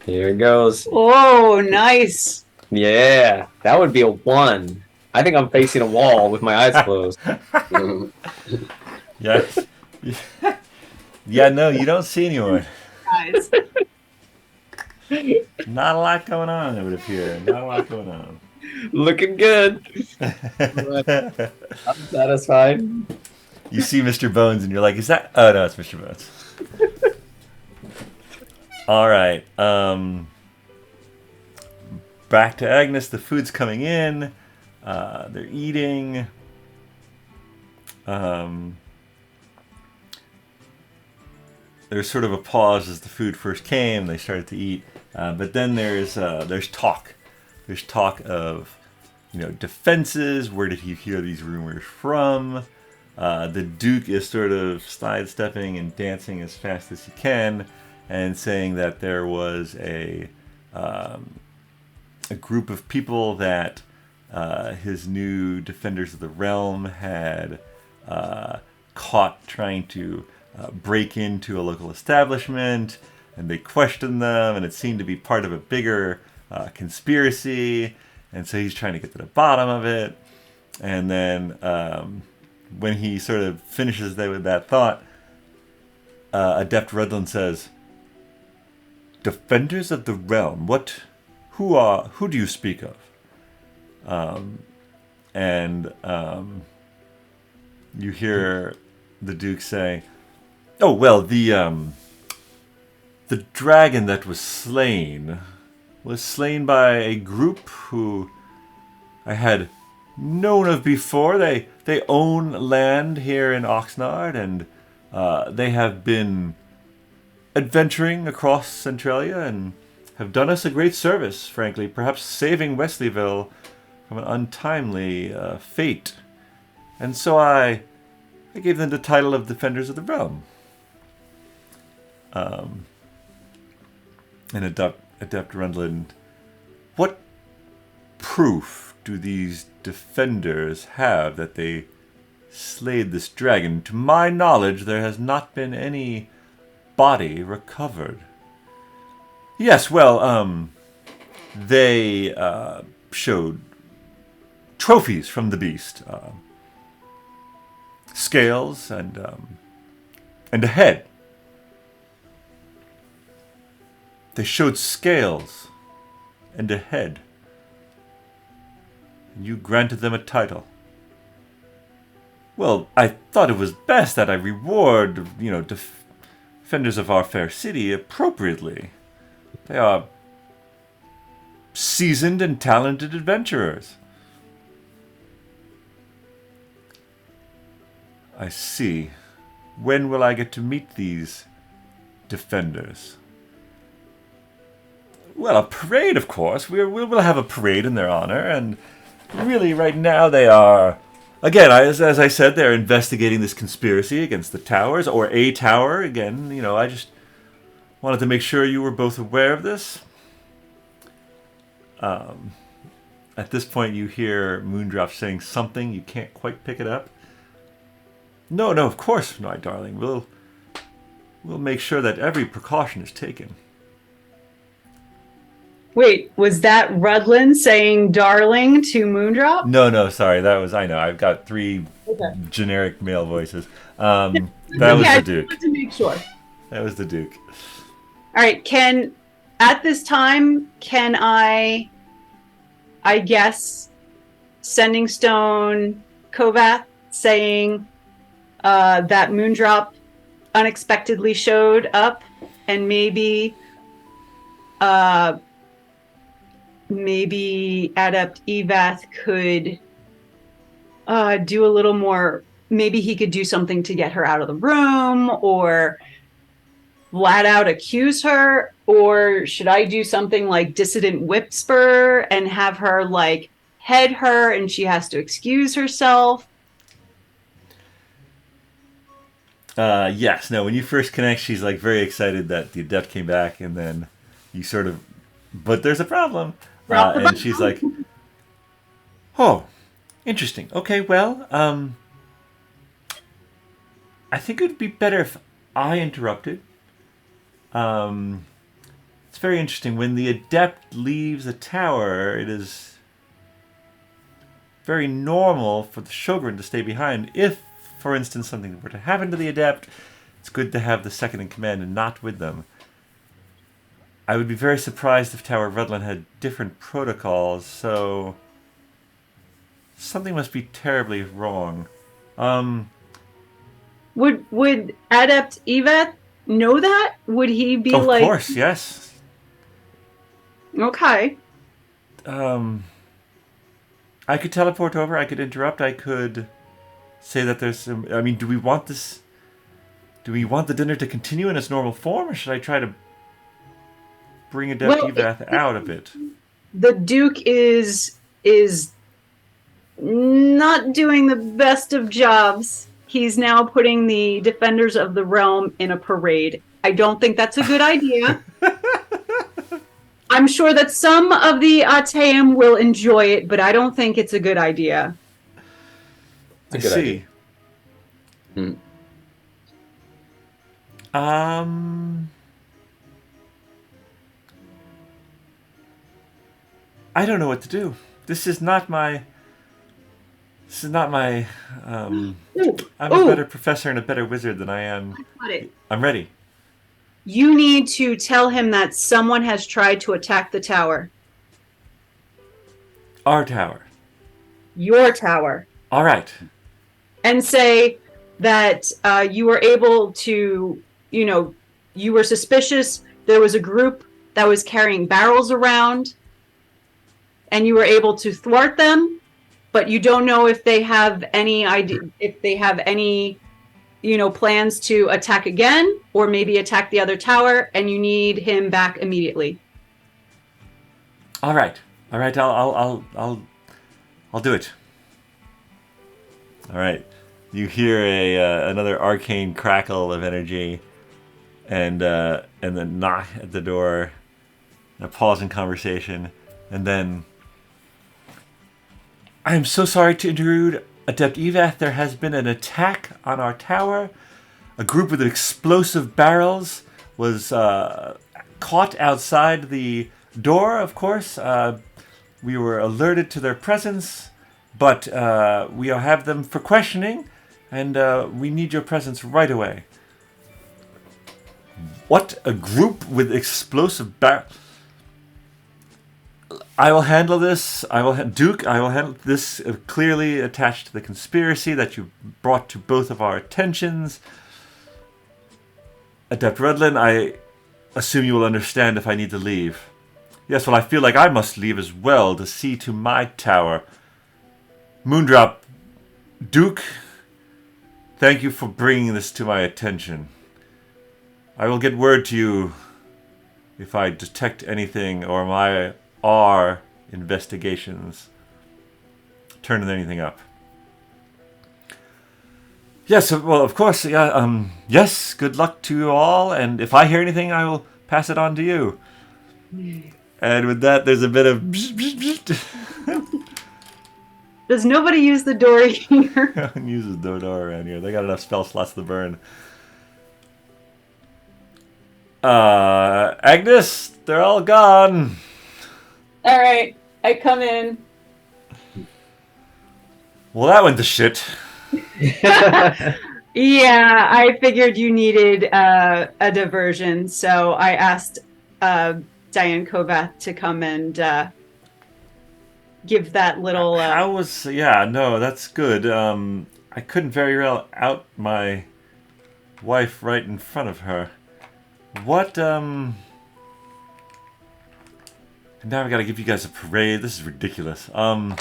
Here it goes. Oh, nice. Yeah, that would be a 1. I think I'm facing a wall with my eyes closed. Yes. Yeah, no, you don't see anyone. Guys. Not a lot going on, it would appear. Not a lot going on. Looking good. I'm satisfied. You see Mr. Bones and you're like, is that... Oh, no, it's Mr. Bones. All right. Back to Agnes. The food's coming in. They're eating. There's sort of a pause as the food first came. They started to eat. But then there's talk. There's talk of, defenses. Where did he hear these rumors from? The Duke is sort of sidestepping and dancing as fast as he can, and saying that there was a group of people that his new defenders of the realm had caught trying to break into a local establishment, and they questioned them, and it seemed to be part of a bigger conspiracy, and so he's trying to get to the bottom of it. And then when he sort of finishes with that thought, Adept Redland says, "Defenders of the realm, who do you speak of?" You hear the Duke say, "Oh, well, the dragon that was slain by a group who I had known of before. They own land here in Oxnard, and they have been adventuring across Centralia and have done us a great service, frankly, perhaps saving Wesleyville from an untimely fate. And so I gave them the title of Defenders of the Realm." And Adept Rundland, "What proof do these defenders have that they slayed this dragon? To my knowledge, there has not been any body recovered." "Yes, well, they showed trophies from the beast, scales and a head. They showed scales and a head. And you granted them a title." "Well, I thought it was best that I reward, defenders of our fair city appropriately. They are seasoned and talented adventurers." "I see. When will I get to meet these defenders?" "Well, a parade, of course. We'll have a parade in their honor, and really, right now they are, again, as I said, they're investigating this conspiracy against the towers, or a tower. Again, I just wanted to make sure you were both aware of this." At this point, you hear Moondrop saying something. You can't quite pick it up. No, of course, my darling. We'll make sure that every precaution is taken." Wait, was that Rudland saying darling to Moondrop? No, sorry. That was, I know, I've got 3 generic male voices. That was the Duke. To make sure. That was the Duke. All right, at this time, can I guess, Sending Stone Kovath saying that Moondrop unexpectedly showed up, and maybe Adept Evath could do a little more. Maybe he could do something to get her out of the room, or flat out accuse her, or should I do something like dissident whisper and have her like head her and she has to excuse herself? Yes. No. When you first connect, she's like very excited that the adept came back, and then you sort of, but there's a problem, and she's like, "Oh, interesting. Okay, well, I think it would be better if I interrupted. It's very interesting. When the adept leaves a tower, it is very normal for the shogun to stay behind. If, for instance, something were to happen to the adept, it's good to have the second in command and not with them. I would be very surprised if Tower of Redland had different protocols, so something must be terribly wrong. Would Adept Eveth know that? Would he be Of like, course, yes. okay, I could teleport over, I could interrupt, I could say that there's some... I mean, do we want this... Do we want the dinner to continue in its normal form, or should I try to bring Adept Evath out of it? the Duke is not doing the best of jobs. He's now putting the defenders of the realm in a parade. I don't think that's a good idea. I'm sure that some of the Ateum will enjoy it, but I don't think it's a good idea. I good see. idea. I don't know what to do. This is not my... I'm a better professor and a better wizard than I am. Got it. I'm ready. You need to tell him that someone has tried to attack the tower. Our tower. Your tower. All right. And say that you were able to, you were suspicious. There was a group that was carrying barrels around, and you were able to thwart them, but you don't know if they have any idea, if they have any, plans to attack again, or maybe attack the other tower, and you need him back immediately. All right. I'll do it. All right. You hear another arcane crackle of energy, and then knock at the door, a pause in conversation, and then... I am so sorry to intrude, Adept Evath. There has been an attack on our tower. A group with explosive barrels was caught outside the door, of course. We were alerted to their presence, but we have them for questioning, and we need your presence right away. What? A group with explosive barrels? I will handle this. Duke, I will handle this, clearly attached to the conspiracy that you brought to both of our attentions. Adept Redland, I assume you will understand if I need to leave. Yes, well, I feel like I must leave as well to see to my tower. Moondrop, Duke, thank you for bringing this to my attention. I will get word to you if I detect anything or our investigations turn anything up. Yes, well, of course, yeah, yes, good luck to you all, and if I hear anything, I will pass it on to you. And with that, there's a bit of... Does nobody use the door here? No one uses the door around here. They got enough spell slots to burn. Agnes, they're all gone. All right, I come in. Well, that went to shit. Yeah, I figured you needed a diversion, so I asked Diane Kovath to come and give that little... How was... Yeah, no, that's good. I couldn't very well out my wife right in front of her. What, Now I've got to give you guys a parade. This is ridiculous. Well,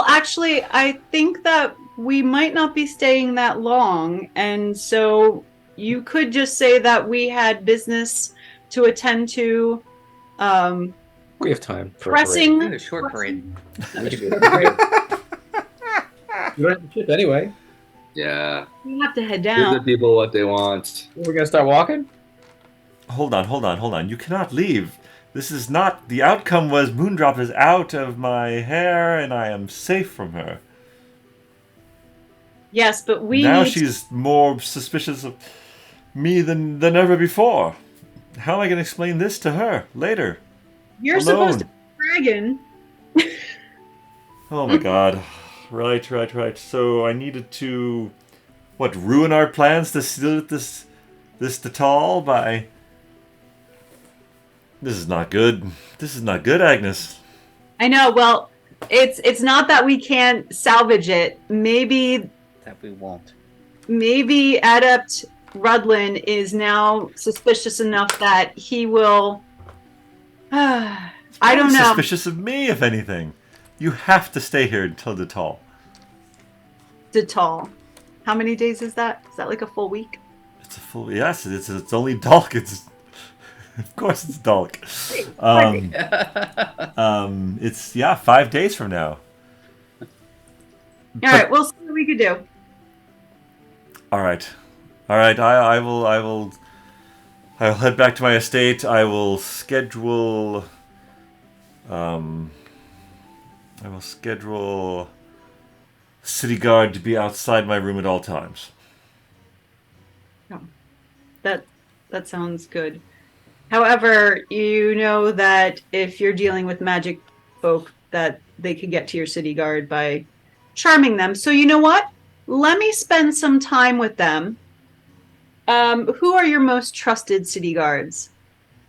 actually, I think that we might not be staying that long, and so you could just say that we had business to attend to. We have time for Pressing. We had a short parade. a parade. We can do a parade. You don't have to ship anyway. Yeah. We have to head Give down. the people what they want. We're gonna start walking. Hold on. You cannot leave. This is not. The outcome was Moondrop is out of my hair, and I am safe from her. Yes, but we Now need she's more suspicious of me than ever before. How am I going to explain this to her later? You're alone. supposed to be a dragon. Oh my god. Right. So I needed to, ruin our plans to steal this Tatal by... This is not good. Agnes. I know. Well, it's not that we can't salvage it. Maybe That we won't. Adept Rudlin is now suspicious enough that he will. I don't know. Suspicious of me, if anything. You have to stay here until the Tatal. Detal. How many days is that? Is that like a full week? It's a full... Yes, it's only Dalk. Of course it's Dalk. It's 5 days from now. All right, we'll see what we could do. All right. I will head back to my estate. I will schedule. City guard to be outside my room at all times. That sounds good. However, you know that if you're dealing with magic folk, that they could get to your city guard by charming them. So you know what? Let me spend some time with them. Who are your most trusted city guards?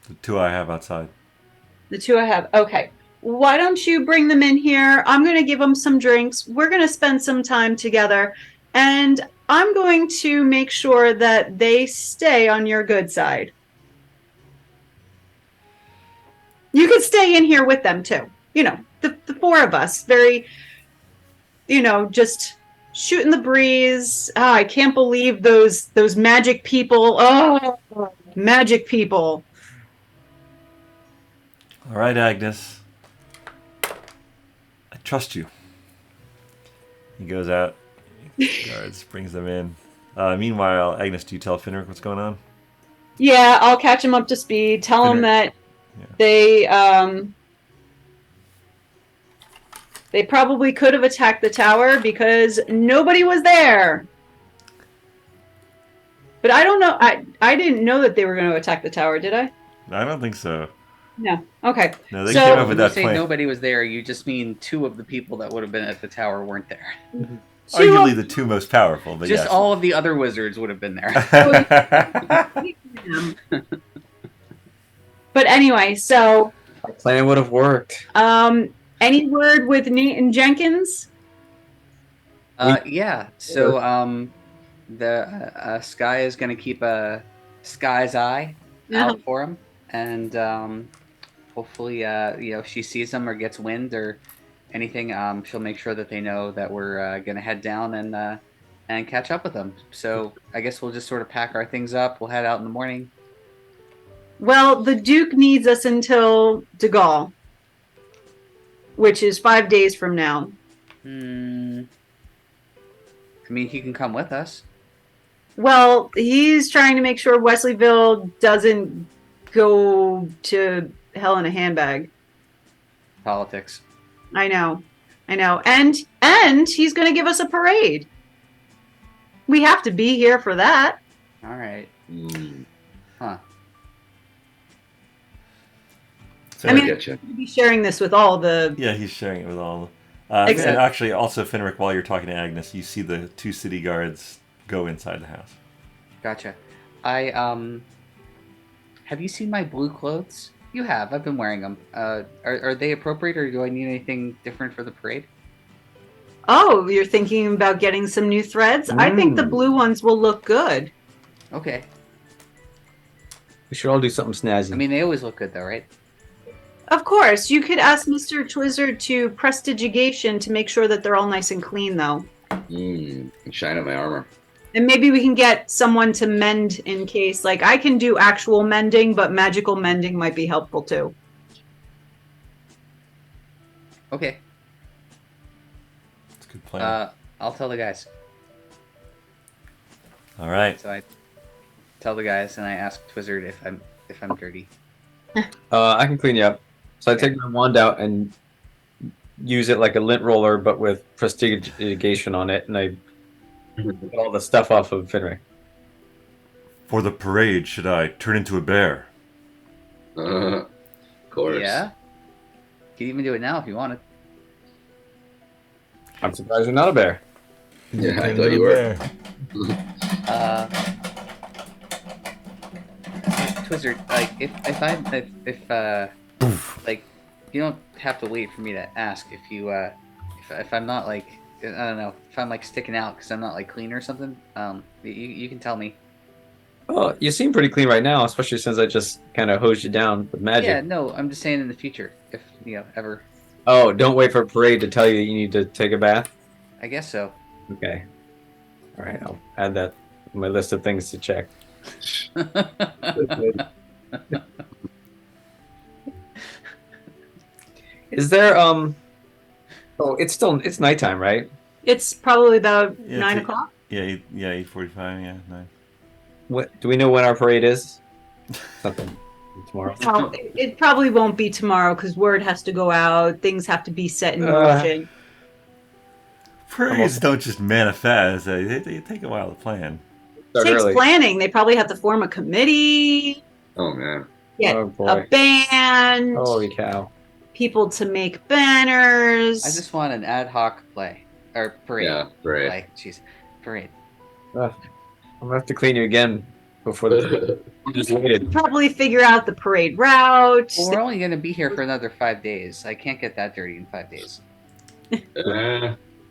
The two I have outside. The two I have. Okay. Why don't you bring them in here? I'm going to give them some drinks. We're going to spend some time together. And I'm going to make sure that they stay on your good side. You could stay in here with them too. You know, the four of us. Very, just shooting the breeze. Oh, I can't believe those magic people. Oh, magic people. All right, Agnes. I trust you. He goes out. Guards brings them in. Meanwhile, Agnes, do you tell Finric what's going on? Yeah, I'll catch him up to speed. Tell him that they probably could have attacked the tower because nobody was there. But I don't know. I didn't know that they were going to attack the tower, did I? I don't think so. No. Okay. No, they came up with When you that say plan. nobody was there, you just mean two of the people that would have been at the tower weren't there. Arguably the two most powerful, but Just yes. all of the other wizards would have been there. But anyway, so Our plan would have worked. any word with Nate and Jenkins? Yeah. So the Skye is going to keep a Skye's eye out for him, and hopefully, if she sees him or gets wind or anything, she'll make sure that they know that we're going to head down and catch up with them. So I guess we'll just sort of pack our things up. We'll head out in the morning. Well, the Duke needs us until De Gaulle, which is 5 days from now. I mean, he can come with us. Well, he's trying to make sure Wesleyville doesn't go to hell in a handbag. Politics. I know. And he's going to give us a parade. We have to be here for that. All right. Huh. So I mean- getcha. We'll be sharing this with all the... Yeah, he's sharing it with all. And Exactly. actually, also, Finric, while you're talking to Agnes, you see the two city guards go inside the house. Gotcha. Have you seen my blue clothes? You have. I've been wearing them. Are they appropriate, or do I need anything different for the parade? Oh, you're thinking about getting some new threads? I think the blue ones will look good. Okay. We should all do something snazzy. I mean, they always look good, though, right? Of course, you could ask Mr. Twizzard to prestigitation to make sure that they're all nice and clean, though. And shine up my armor. And maybe we can get someone to mend in case, like, I can do actual mending, but magical mending might be helpful too. Okay. It's a good plan. I'll tell the guys. All right. So I tell the guys, and I ask Twizzard if I'm dirty. I can clean you up. So I take my wand out and use it like a lint roller, but with prestidigitation on it, and I get all the stuff off of Finric. For the parade, should I turn into a bear? Of course. Yeah. You can even do it now if you wanted. I'm surprised you're not a bear. Yeah, I thought you were. Twizzard, like if like you don't have to wait for me to ask if you if I'm not like I don't know if I'm like sticking out because I'm not like clean or something. You can tell me. Oh, you seem pretty clean right now, especially since I just kind of hosed you down with magic. Yeah, no, I'm just saying in the future if ever. Oh, don't wait for a parade to tell you you need to take a bath? I guess so. Okay. All right, I'll add that to my list of things to check. Is there oh, it's nighttime, right? It's probably about Yeah, 9 o'clock. Yeah, 8:45. Yeah, 9. What do we know when our parade is? Something tomorrow. Well, it probably won't be tomorrow because word has to go out. Things have to be set in motion. Parades don't just manifest. They take a while to plan. It takes planning. They probably have to form a committee. Oh man. Get Oh, boy. a band. Holy cow. People to make banners. I just want an ad hoc play or parade. Yeah, parade. Play. Jeez, parade. I'm gonna have to clean you again before the just waited. Probably figure out the parade route. Well, we're only gonna be here for another 5 days. I can't get that dirty in 5 days.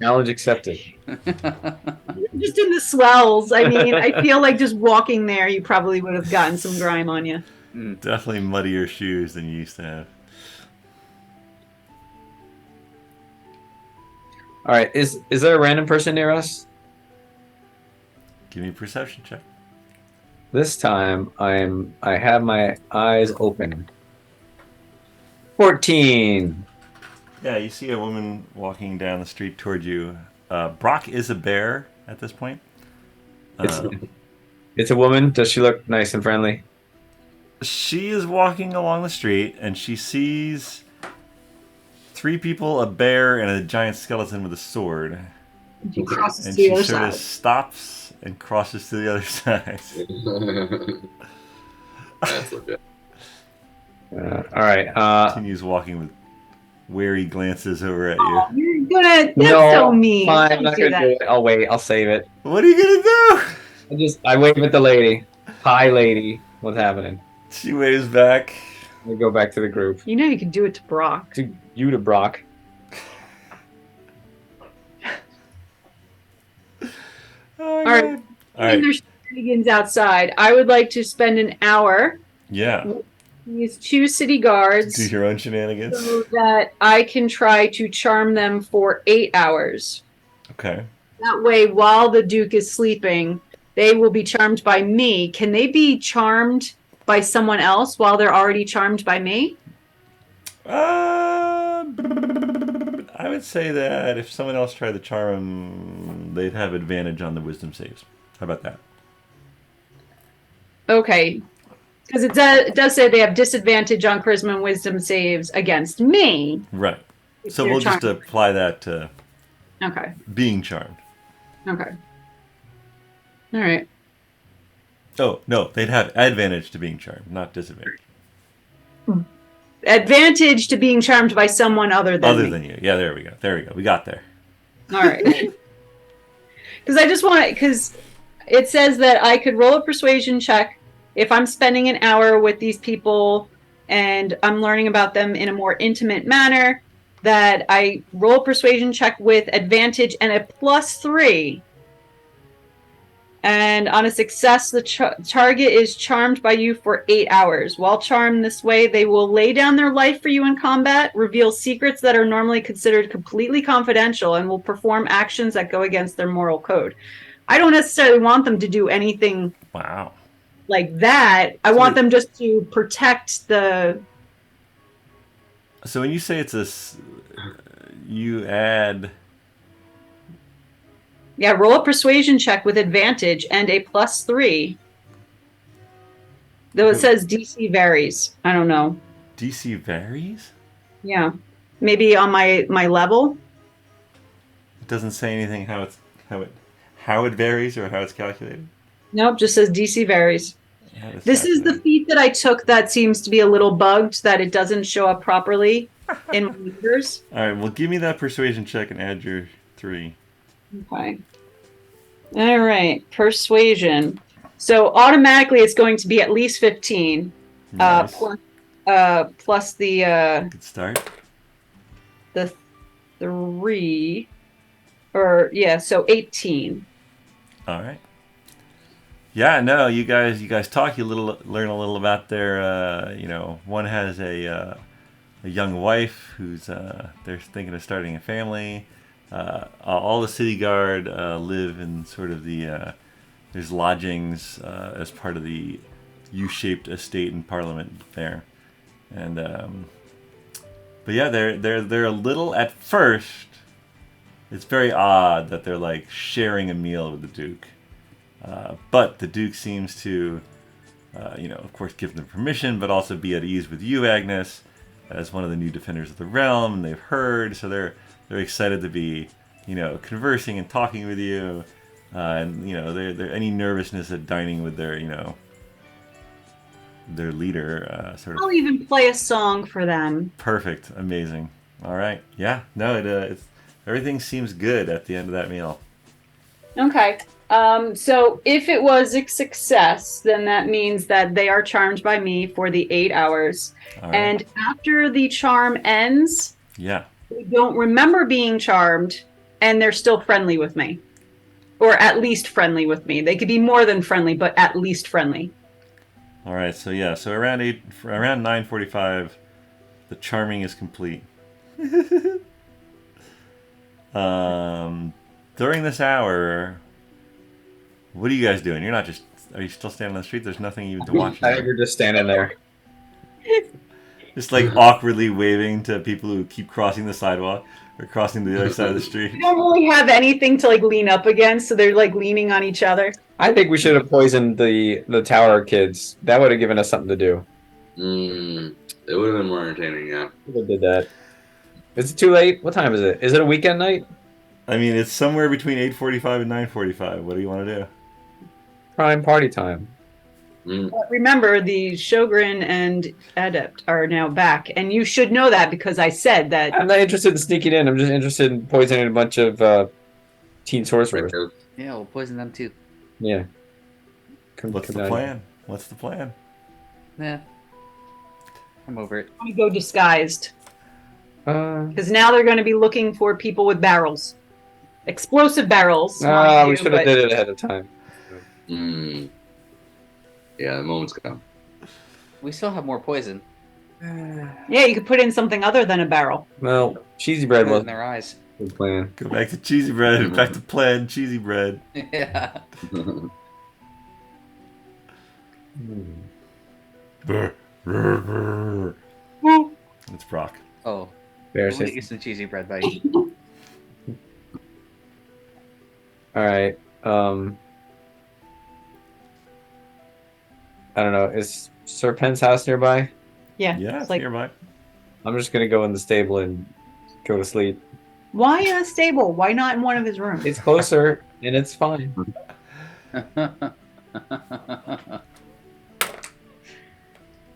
Challenge accepted. Just in the swells. I mean, I feel like just walking there, you probably would have gotten some grime on you. Definitely muddier shoes than you used to have. All right, is there a random person near us? Give me a perception check. This time I have my eyes open. 14. Yeah, you see a woman walking down the street toward you. Brock is a bear at this point. It's a woman. Does she look nice and friendly? She is walking along the street and she sees 3 people, a bear, and a giant skeleton with a sword. She crosses And to the she other sort side. of stops and crosses to the other side. That's legit. All right. Continues walking with wary glances over at you. You're gonna. That's no, so mean. fine, I'm Don't not do gonna do that. it. I'll wait. I'll save it. What are you gonna do? I wave at the lady. Hi, lady. What's happening? She waves back. We go back to the group. You know you can do it to Brock. To you to Brock. Oh, All right. God. All right. There's shenanigans outside. I would like to spend an hour Yeah. with these 2 city guards Do your own shenanigans. so that I can try to charm them for 8 hours. Okay. That way, while the Duke is sleeping, they will be charmed by me. Can they be charmed by someone else while they're already charmed by me? I would say that if someone else tried to charm them, they'd have advantage on the wisdom saves. How about that? Okay. Because it does say they have disadvantage on charisma and wisdom saves against me. Right. if So they're we'll just charmed. apply that to Okay. being charmed. Okay. All right. Oh, no, they'd have advantage to being charmed, not disadvantage. Advantage to being charmed by someone other than Other me. than you. Yeah, there we go. There we go. We got there. All right. Because I just want because it says that I could roll a persuasion check if I'm spending an hour with these people and I'm learning about them in a more intimate manner, that I roll a persuasion check with advantage and a +3. And on a success, the target is charmed by you for 8 hours. While charmed this way, they will lay down their life for you in combat, reveal secrets that are normally considered completely confidential, and will perform actions that go against their moral code. I don't necessarily want them to do anything Wow. like that. I So want they- them just to protect the. So when you say you add. Yeah, roll a persuasion check with advantage and a +3. Though it says DC varies. I don't know. DC varies? Yeah, maybe on my level. It doesn't say anything how it varies or how it's calculated. Nope, just says DC varies. How it's This is the calculated. feat that I took that seems to be a little bugged, that it doesn't show up properly in my numbers. All right. Well, give me that persuasion check and add your 3. Okay. All right, persuasion. So automatically it's going to be at least 15. Nice. Plus the Good start. 3, or yeah, so 18. All right. Yeah, no, you guys talk. You learn a little about their. One has a young wife who's they're thinking of starting a family. All the city guard live in sort of the. There's lodgings as part of the U-shaped estate and parliament there, and but yeah, they're a little at first. It's very odd that they're like sharing a meal with the Duke. But the Duke seems to, of course, give them permission, but also be at ease with you, Agnes, as one of the new defenders of the realm, and they've heard, so they're excited to be, conversing and talking with you, and they're any nervousness at dining with their leader, sort of I'll even play a song for them. perfect, amazing. All right, yeah, no, it's everything seems good at the end of that meal. Okay. So if it was a success, then that means that they are charmed by me for the 8 hours. All right. And after the charm ends, Yeah. they don't remember being charmed, and they're still friendly with me. Or at least friendly with me. They could be more than friendly, but at least friendly. All right, so around 9:45, the charming is complete. During this hour, what are you guys doing? Are you still standing on the street? There's nothing even to watch. I think we're just standing there. Just like awkwardly waving to people who keep crossing the sidewalk or crossing to the other side of the street. We don't really have anything to lean up against, so they're leaning on each other. I think we should have poisoned the tower kids. That would have given us something to do. It would have been more entertaining, yeah. We did that. Is it too late? What time is it? Is it a weekend night? I mean, it's somewhere between 8:45 and 9:45. What do you want to do? Prime party time. But remember, the Shogren and Adept are now back, and you should know that because I said that. I'm not interested in sneaking in. I'm just interested in poisoning a bunch of teen sorcerers. Yeah, we'll poison them too. Yeah. What's the down plan? What's the plan? Yeah. I'm over it. We go disguised. here. Because now they're going to be looking for people with barrels. Explosive barrels. We mind you, should have but- did it ahead of time. Yeah, the moment's come. We still have more poison Yeah, you could put in something other than a barrel. Well, cheesy bread in was their eyes. a good plan. Go back to cheesy bread. Back to plan cheesy bread. Yeah. Brr, brr, brr. It's Brock. Oh, Bear we'll get says- you some cheesy bread, buddy. All right. I don't know. Is Sir Penn's house nearby? Yeah. Yeah, It's it's like, nearby. I'm just gonna go in the stable and go to sleep. why in a stable? Why not in one of his rooms? It's closer and it's fine.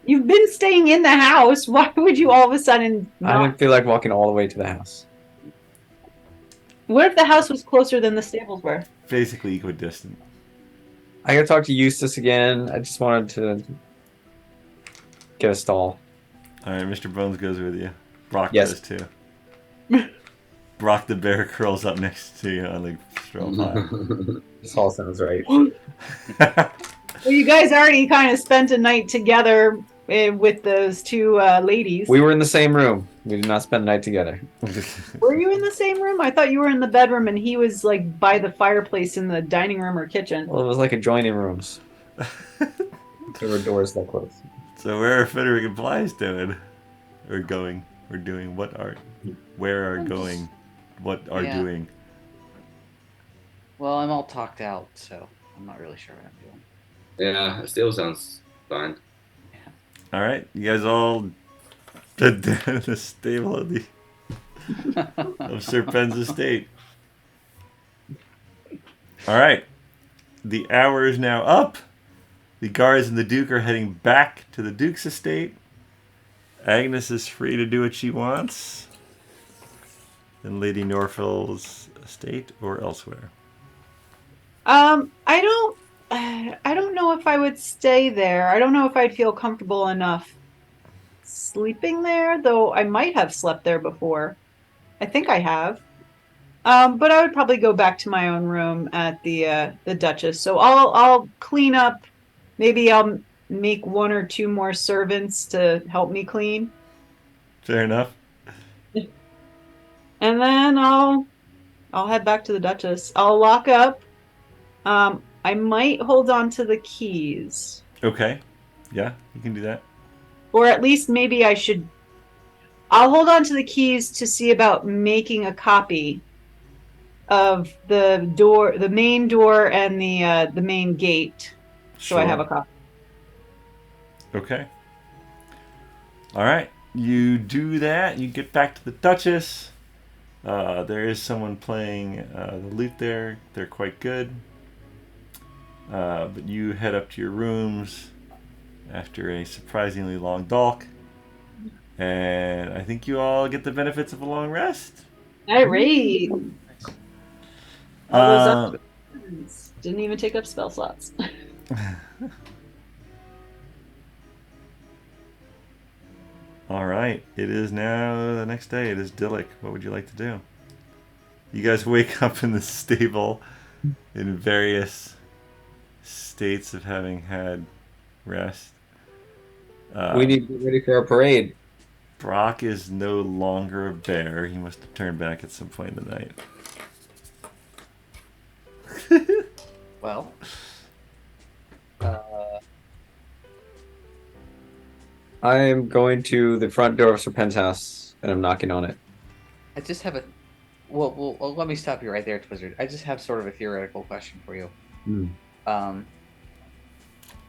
You've been staying in the house. Why would you all of a sudden I not? didn't feel like walking all the way to the house. What if the house was closer than the stables were? Basically equidistant. I gotta talk to Eustace again. I just wanted to get a stall. All right, Mr. Bones goes with you. Brock Yes. does too. Brock the bear curls up next to you on the straw pile. This all sounds right. Well, you guys already kind of spent a night together with those two ladies. We were in the same room. We did not spend the night together. Were you in the same room? I thought you were in the bedroom and he was like by the fireplace in the dining room or kitchen. Well, it was like adjoining rooms. There were doors that closed. So where are Finric and Paelias doing? Or going? Or doing? What are? Where are going? What are Yeah. doing? Well, I'm all talked out, so I'm not really sure what I'm doing. Yeah, stable sounds fine. All right, you guys all bed down in the stable of the of Sir Penn's estate. All right, the hour is now up. The guards and the Duke are heading back to the Duke's estate. Agnes is free to do what she wants in Lady Norfell's estate or elsewhere. I don't know if I would stay there. I don't know if I'd feel comfortable enough sleeping there, though I might have slept there before. I think I have. But I would probably go back to my own room at the Duchess. So I'll clean up. Maybe I'll make one or two more servants to help me clean. Fair enough. And then I'll head back to the Duchess. I'll lock up. I might hold on to the keys. Okay. Yeah, you can do that. Or at least maybe I'll hold on to the keys to see about making a copy of the door, the main door and the main gate. So I have a copy. Okay. All right. You do that. You get back to the Duchess. There is someone playing the lute there. They're quite good. But you head up to your rooms after a surprisingly long dolk. And I think you all get the benefits of a long rest. All right. All those options didn't even take up spell slots. All right. It is now the next day. It is Dillick. What would you like to do? You guys wake up in the stable in various states of having had rest. We need to get ready for our parade. Brock is no longer a bear. He must have turned back at some point in the night. Well, I am going to the front door of Sir Penn's house, and I'm knocking on it. I just have a. Well, let me stop you right there, Twizzard. I just have sort of a theoretical question for you.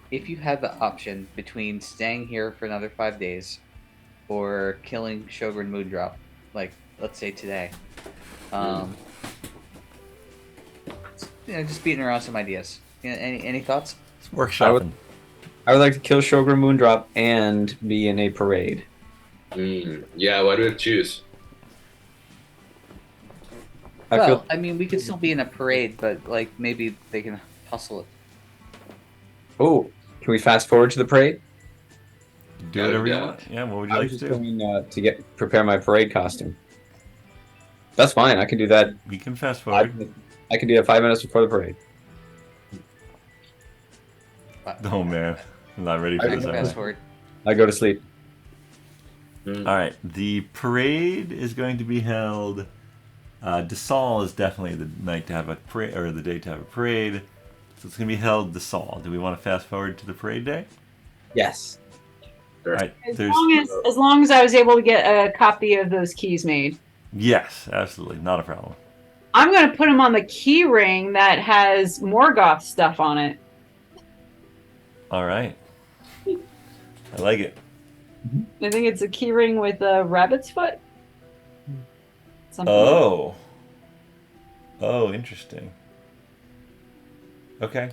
If you had the option between staying here for another 5 days or killing Shogun Moondrop, like let's say today, just beating around some ideas. Any thoughts? It's workshopping. I would like to kill Shogun Moondrop and be in a parade. Yeah, why do we have to choose? I mean, we could still be in a parade, but like maybe they can hustle it. Oh, can we fast forward to the parade? Do whatever you want. Yeah, what would you I like was to just do? going to prepare my parade costume. That's fine. I can do that. You can fast forward. I can do that 5 minutes before the parade. Oh man, I'm not ready for I this. can am I? fast forward. I go to sleep. All right, the parade is going to be held. DeSaul is definitely the night to have a parade, or the day to have a parade. So it's going to be held DeSaul. Do we want to fast forward to the parade day? Yes. All right. As long as I was able to get a copy of those keys made. Yes, absolutely, not a problem. I'm going to put them on the key ring that has Morgoth stuff on it. All right. I like it. I think it's a key ring with a rabbit's foot. Something like Oh. Oh, interesting. Okay.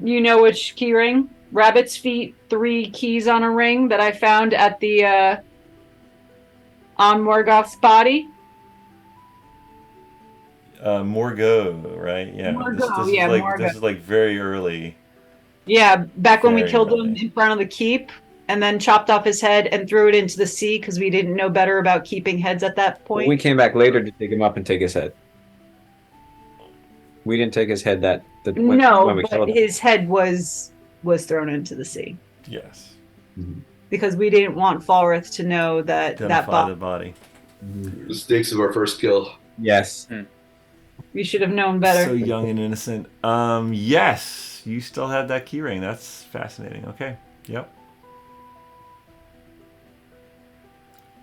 You know which key ring? Rabbit's feet, 3 keys on a ring that I found at the on Morgoth's body. Morgo, right? Yeah. Morgo, this yeah, is like Morgo. this is like very early. Yeah, back when we Very killed him early. in front of the keep and then chopped off his head and threw it into the sea because we didn't know better about keeping heads at that point. We came back later to take him up and take his head. We didn't take his head when we No, killed but him. his head was thrown into the sea. Yes. because we didn't want Falrith to know that Identify the body. The stakes of our first kill. Yes. We should have known better. So young and innocent. Yes, you still have that key ring. That's fascinating. Okay. Yep.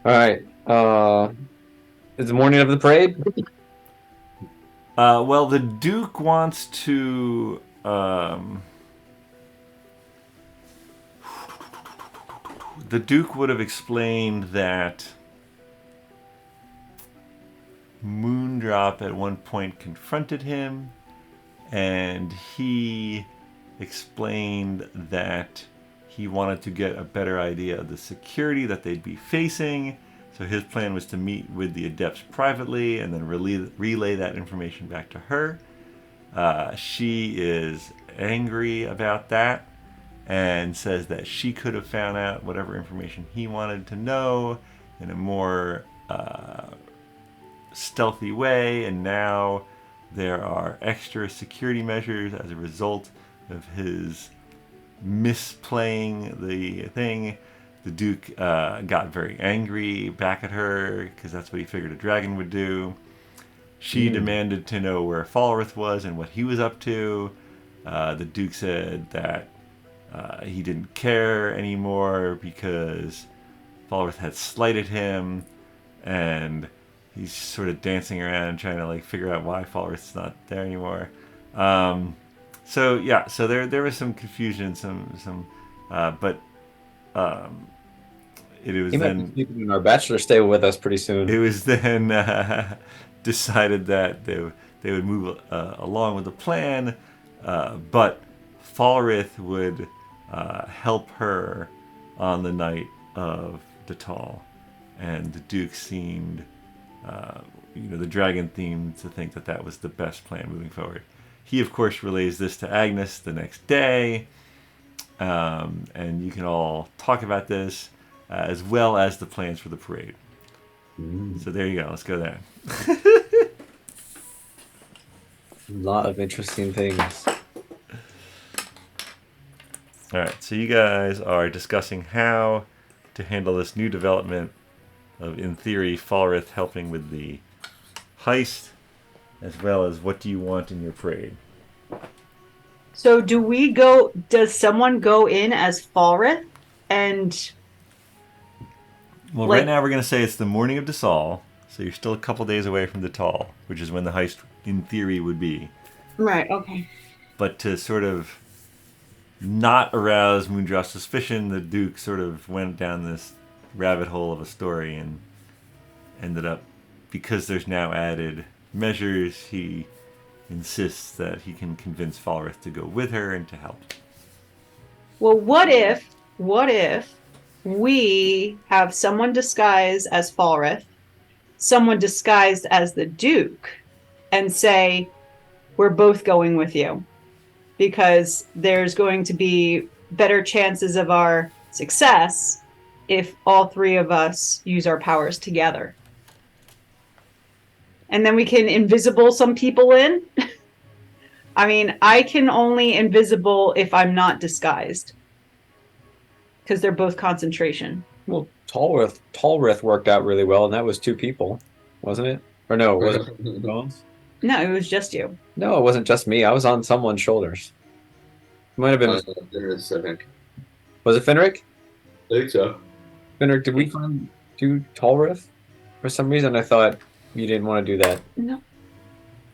All right. It's the morning of the parade. Well, the Duke wants to. The Duke would have explained that Moondrop at one point confronted him, and he explained that he wanted to get a better idea of the security that they'd be facing. So his plan was to meet with the adepts privately and then relay that information back to her. She is angry about that and says that she could have found out whatever information he wanted to know in a more stealthy way, and now there are extra security measures as a result of his misplaying the thing. The Duke got very angry back at her because that's what he figured a dragon would do. She demanded to know where Falrith was and what he was up to. The Duke said that he didn't care anymore because Falrith had slighted him, and he's sort of dancing around trying to figure out why Falrith's not there anymore. So there was some confusion, but it was He might then be sleeping in our bachelor stay with us pretty soon. it was then decided that they would move along with the plan, but Falrith would help her on the night of Datal, and the Duke seemed, the dragon themed, to think that was the best plan moving forward. He, of course, relays this to Agnes the next day, and you can all talk about this, as well as the plans for the parade. So there you go. Let's go there. A lot of interesting things. All right, so you guys are discussing how to handle this new development of, in theory, Falrith helping with the heist, as well as what do you want in your parade. So does someone go in as Falrith? And Well, right now we're going to say it's the morning of Datal, so you're still a couple days away from Datal, which is when the heist, in theory, would be. right, okay. But to sort of not arouse Moondrop's suspicion, the Duke sort of went down this rabbit hole of a story and ended up, because there's now added measures, he insists that he can convince Falrith to go with her and to help. Well, what if we have someone disguised as Falrith, someone disguised as the Duke, and say, we're both going with you, because there's going to be better chances of our success if all three of us use our powers together. And then we can invisible some people in. I mean, I can only invisible if I'm not disguised, because they're both concentration. Well, Talrith worked out really well, and that was 2 people, wasn't it? Or no, was it Bones? No, it was just you. No, it wasn't just me. I was on someone's shoulders. It might have been. I think. Was it Finric? I think so. Finric, did we do Talrith? For some reason, I thought you didn't want to do that. No.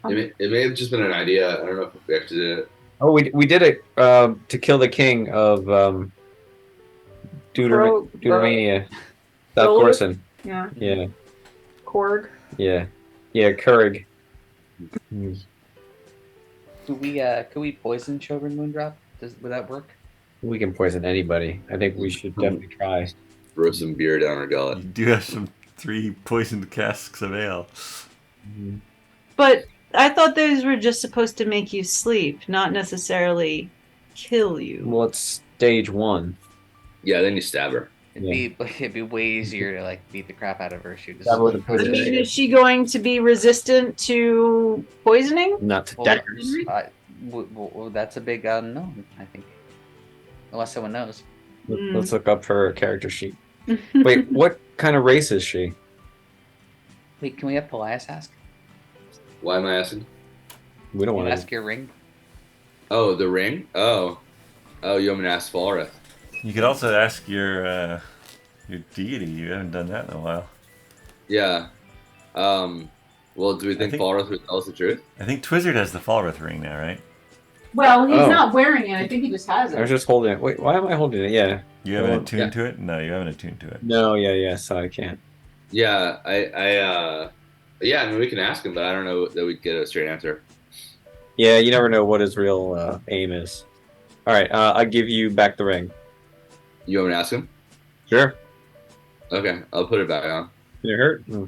It may have just been an idea. I don't know if we actually did it. Oh, we did it to kill the king of Deuteronomia. South Corson. Yeah. Yeah. Korg. Yeah. Yeah, Kurg. Could we poison children, Moondrop? Would that work? We can poison anybody. I think we should definitely try. Throw some beer down our gullet. You do have some 3 poisoned casks of ale. But I thought those were just supposed to make you sleep, not necessarily kill you. Well, it's stage 1. Yeah, then you stab her. It'd be way easier to beat the crap out of her. She That would have I put mean, is she going to be resistant to poisoning? not to daggers. Well, that's a big unknown, I think. Unless someone knows. Let's look up her character sheet. Wait, what kind of race is she? Wait, can we have Paelias ask? Why am I asking? We don't Can you want ask to. your ring? Oh, the ring? Oh, you want me to ask Falrith? You could also ask your deity. You haven't done that in a while. Yeah. Well, do we think think- Falrith would tell us the truth? I think Twizzard has the Falrith ring now, right? Well, he's Oh. not wearing it. I think he just has I was it. just holding it. Wait, why am I holding it? Yeah. You haven't Well, attuned to it? No, you haven't attuned to it. No, yeah, so I can't. Yeah, yeah, I mean, we can ask him, but I don't know that we'd get a straight answer. Yeah, you never know what his real aim is. All right, I'll give you back the ring. You want me to ask him? Sure. Okay, I'll put it back on. Did it hurt? All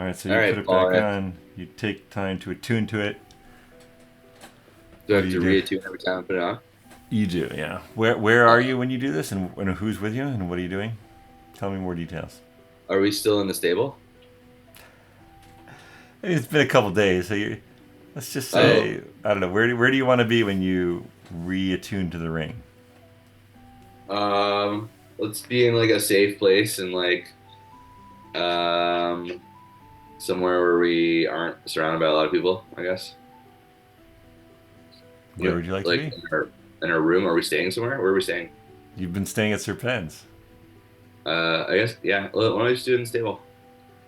right, so you All right, put it Falrith. back on. You take time to attune to it. Do I What have do to you do? reattune every time I put it on? You do, yeah. Where are you when you do this, and who's with you, and what are you doing? Tell me more details. Are we still in the stable? I mean, it's been a couple days, so let's just say I don't know. Where do you want to be when you reattune to the ring? Let's be in like a safe place and like somewhere where we aren't surrounded by a lot of people, I guess. Where would you like to be? In our room? Are we staying somewhere? Where are we staying? You've been staying at Sir Penn's. I guess, yeah. Why don't we just do it in the stable?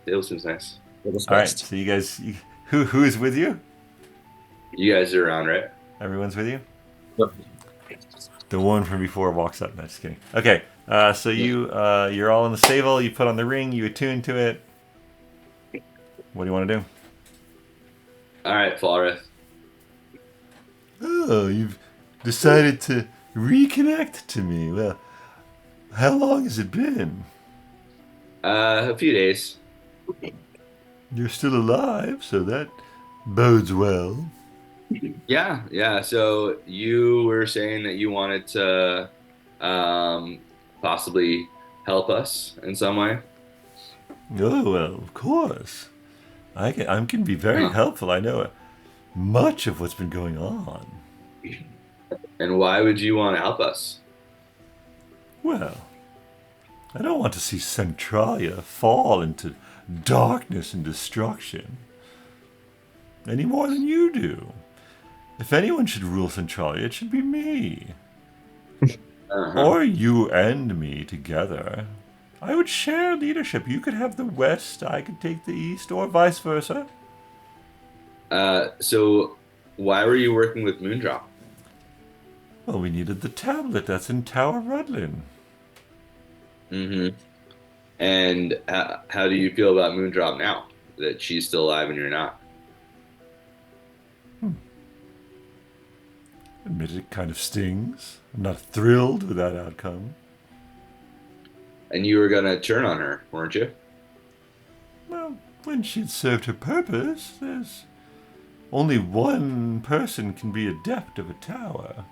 Stable seems nice. All right, so you guys, who is with you? You guys are around, right? Everyone's with you. Yep. The one from before walks up. No, just kidding. Okay, so you're all in the stable. You put on the ring. You attune to it. What do you want to do? All right, Falrith. Oh, you've decided to reconnect to me. Well, how long has it been? A few days. You're still alive, so that bodes well. Yeah. So you were saying that you wanted to possibly help us in some way. Oh, well, of course. I can be very Huh. helpful. I know much of what's been going on. And why would you want to help us? Well, I don't want to see Centralia fall into darkness and destruction any more than you do. If anyone should rule Centralia, it should be me. Uh-huh. Or you and me together. I would share leadership. You could have the west, I could take the east, or vice versa. So why were you working with Moondrop? Well, we needed the tablet that's in Tower Rudlin. Mm-hmm. And how do you feel about Moondrop now? That she's still alive and you're not? Admit it kind of stings. I'm not thrilled with that outcome. And you were gonna turn on her, weren't you? Well, when she'd served her purpose, there's only one person can be adept of a tower.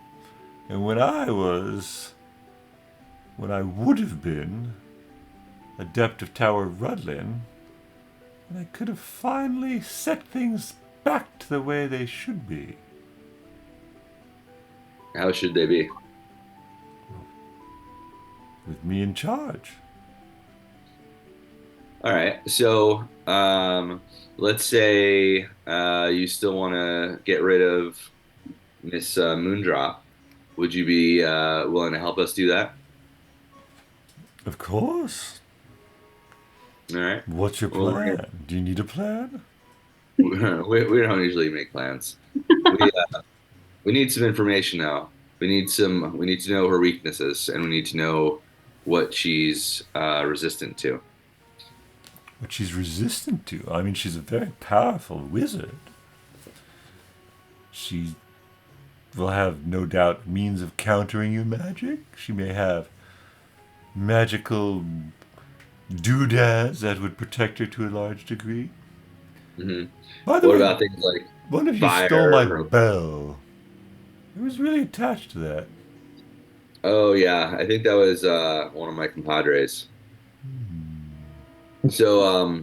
And when I would have been adept of Tower Rudlin, I could have finally set things back to the way they should be. How should they be? With me in charge. All right. So let's say you still want to get rid of Miss Moondrop. Would you be willing to help us do that? Of course. All right. What's your Well, plan? Do you need a plan? we don't usually make plans. We need some information now. We need to know her weaknesses, and we need to know what she's resistant to. What she's resistant to? I mean, she's a very powerful wizard. She will have no doubt means of countering your magic. She may have magical doodads that would protect her to a large degree. Hmm. By the What way, about things like one of you fire stole my or- bell. I was really attached to that. Oh yeah, I think that was one of my compadres. So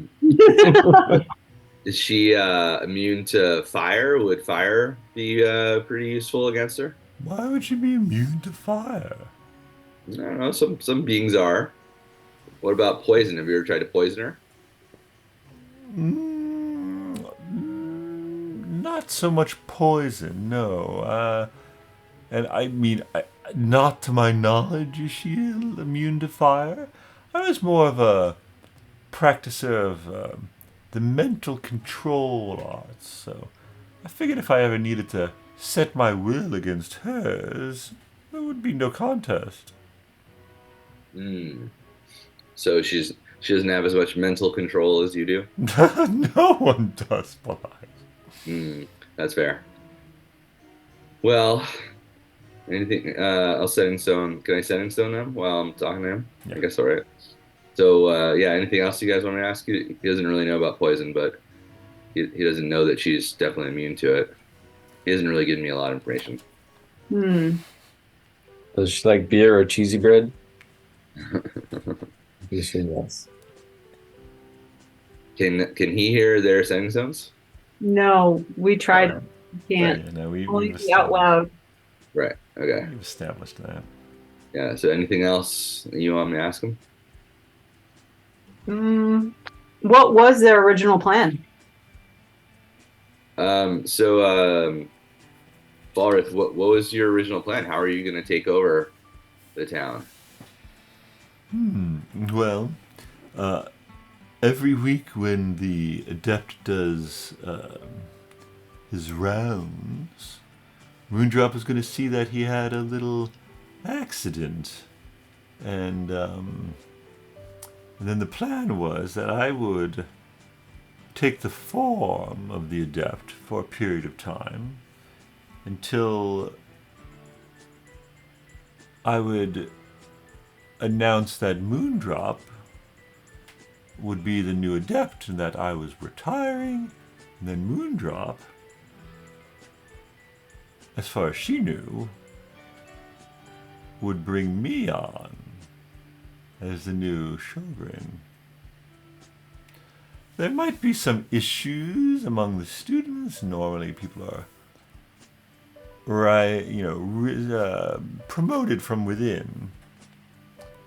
is she immune to fire? Would fire be pretty useful against her? Why would she be immune to fire? I don't know. Some beings are. What about poison? Have you ever tried to poison her? Not so much poison, no. And I mean, not to my knowledge is she immune to fire. I was more of a practicer of the mental control arts, so I figured if I ever needed to set my will against hers, there would be no contest. Hmm. So she doesn't have as much mental control as you do. No one does, Paelias. Hmm. That's fair. Well, anything else set in stone? Can I set in stone them while I'm talking to him? Yeah. I guess all right. So yeah, anything else you guys want me to ask you? He doesn't really know about poison, but he doesn't know that she's definitely immune to it. He hasn't really given me a lot of information. Does she like beer or cheesy bread? Yes. Can he hear their setting stones? No, we tried. Can't. Right, no, Only we've be out loud. Right. Okay. We've established that. Yeah. So anything else you want me to ask him? What was their original plan? Falrith, what was your original plan? How are you going to take over the town? Well, every week when the adept does his rounds, Moondrop is going to see that he had a little accident. And then the plan was that I would take the form of the adept for a period of time until I would announce that Moondrop would be the new adept and that I was retiring. And then Moondrop, as far as she knew, would bring me on as the new Shogun. There might be some issues among the students. Normally people are promoted from within.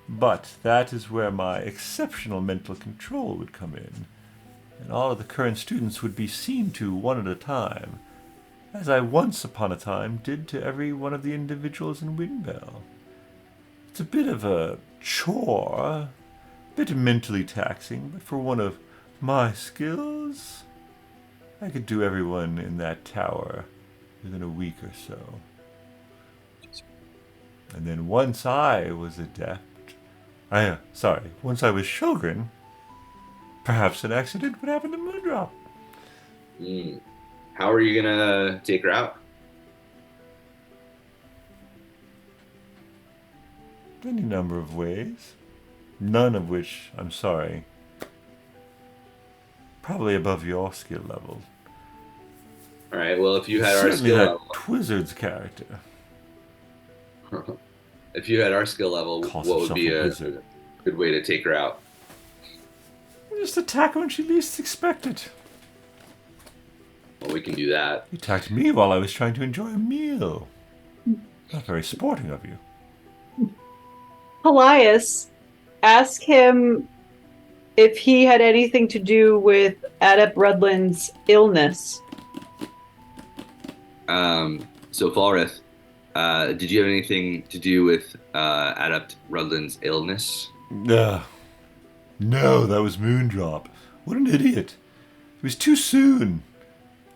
But that is where my exceptional mental control would come in, and all of the current students would be seen to one at a time, as I once upon a time did to every one of the individuals in Windbell. It's a bit of a chore, a bit mentally taxing, but for one of my skills, I could do everyone in that tower within a week or so. And then once I was adept, once I was Shogun, perhaps an accident would happen to Moondrop. How are you gonna take her out? Any number of ways, none of which, I'm sorry, probably above your skill level. All right. Well, if you had our Certainly skill that level, Twizzard's character. if you had our skill level, Calls what would himself be a a wizard. good way to take her out? Just attack her when she least expected. Well, we can do that. You attacked me while I was trying to enjoy a meal. Not very sporting of you. Paelias, ask him if he had anything to do with Adept Rudland's illness. So Falrith, did you have anything to do with Adept Rudland's illness? No, that was Moondrop. What an idiot. It was too soon.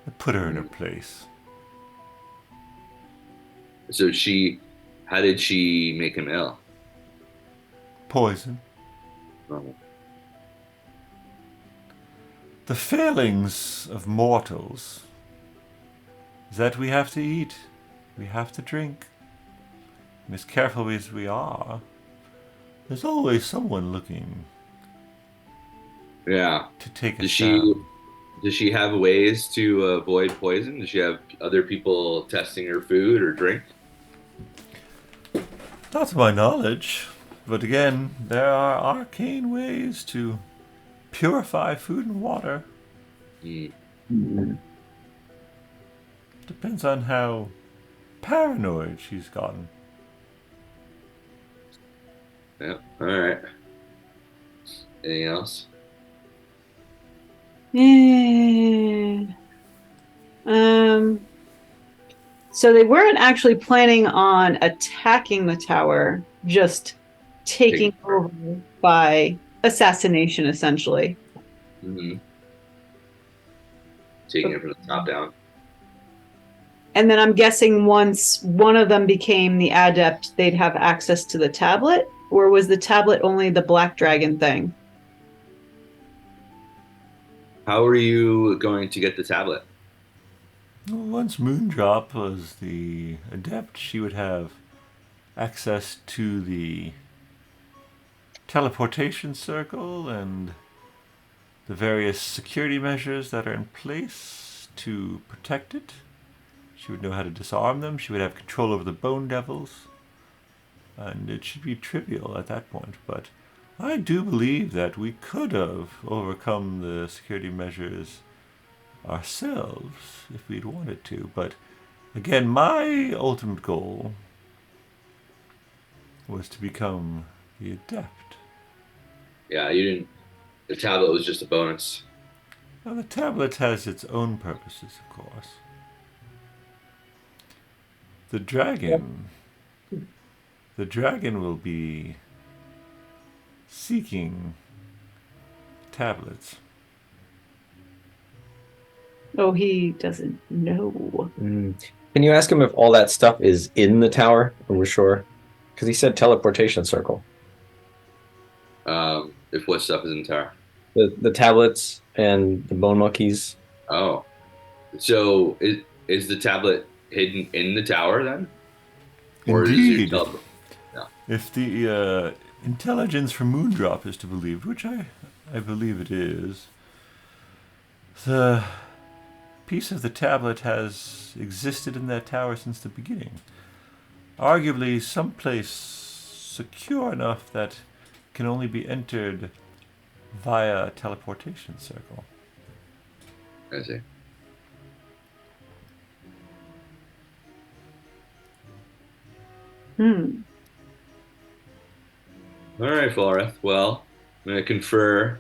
I put her in her place. So how did she make him ill? Poison. Oh. The failings of mortals is that we have to eat, we have to drink. And as careful as we are, there's always someone looking Yeah. to take us Does she down. does she have ways to avoid poison? Does she have other people testing her food or drink? Not to my knowledge, but again, there are arcane ways to purify food and water. Mm. Depends on how paranoid she's gotten. Yeah. All right. Anything else? Yeah. So they weren't actually planning on attacking the tower, just taking over by assassination, essentially. Mm-hmm. Taking it from the top down. And then I'm guessing once one of them became the adept, they'd have access to the tablet? Or was the tablet only the black dragon thing? How are you going to get the tablet? Once Moondrop was the adept, she would have access to the teleportation circle and the various security measures that are in place to protect it. She would know how to disarm them. She would have control over the bone devils. And it should be trivial at that point. But I do believe that we could have overcome the security measures ourselves if we'd wanted to. But again, my ultimate goal was to become the adept. Yeah, you didn't. The tablet was just a bonus. Now, the tablet has its own purposes, of course. The dragon will be seeking tablets. Oh, he doesn't know. Can you ask him if all that stuff is in the tower? Or we're sure, because he said teleportation circle. If what stuff is in the tower? The tablets and the bone monkeys. Oh, so is the tablet hidden in the tower then? Or Indeed. is it If the intelligence from Moondrop is to be believed, which I believe it is, the piece of the tablet has existed in that tower since the beginning. Arguably someplace secure enough that can only be entered via a teleportation circle. I see. All right, Falreth. Well, I'm going to confer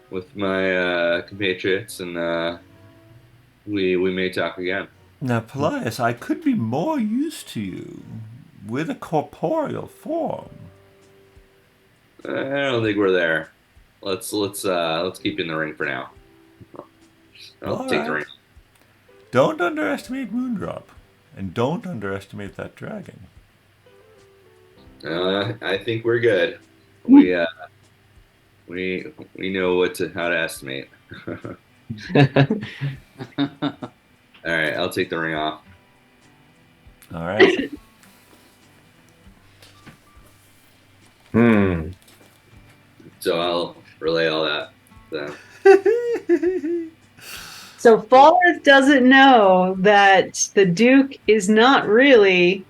with my compatriots, and we may talk again. Now, Paelias, I could be more used to you with a corporeal form. I don't think we're there. Let's keep you in the ring for now. I'll take the ring. Don't underestimate Moondrop, and don't underestimate that dragon. I think we're good. We know how to estimate. All right, I'll take the ring off. All right. So I'll relay all that. So Falrith doesn't know that the Duke is not really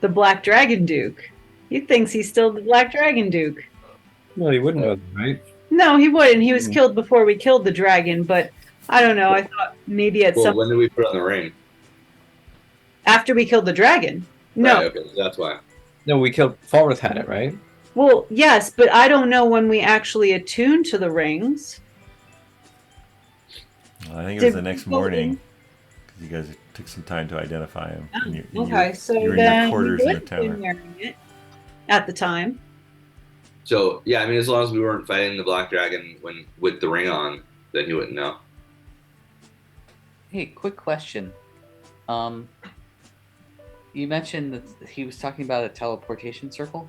the Black Dragon Duke. He thinks he's still the Black Dragon Duke. No, he wouldn't know that, right? No, he wouldn't. He was killed before we killed the dragon, but I don't know. I thought maybe at some when did we put on the ring? after we killed the dragon. No. Right, okay, that's why. No, we killed. Falrith had it, right? Well, yes, but I don't know when we actually attuned to the rings. Well, I think it was the next morning. Because you guys took some time to identify him. So you're in then your quarters we in the would have tower. been wearing it at the time. So yeah, I mean, as long as we weren't fighting the black dragon with the ring on, then he wouldn't know. Hey, quick question. You mentioned that he was talking about a teleportation circle.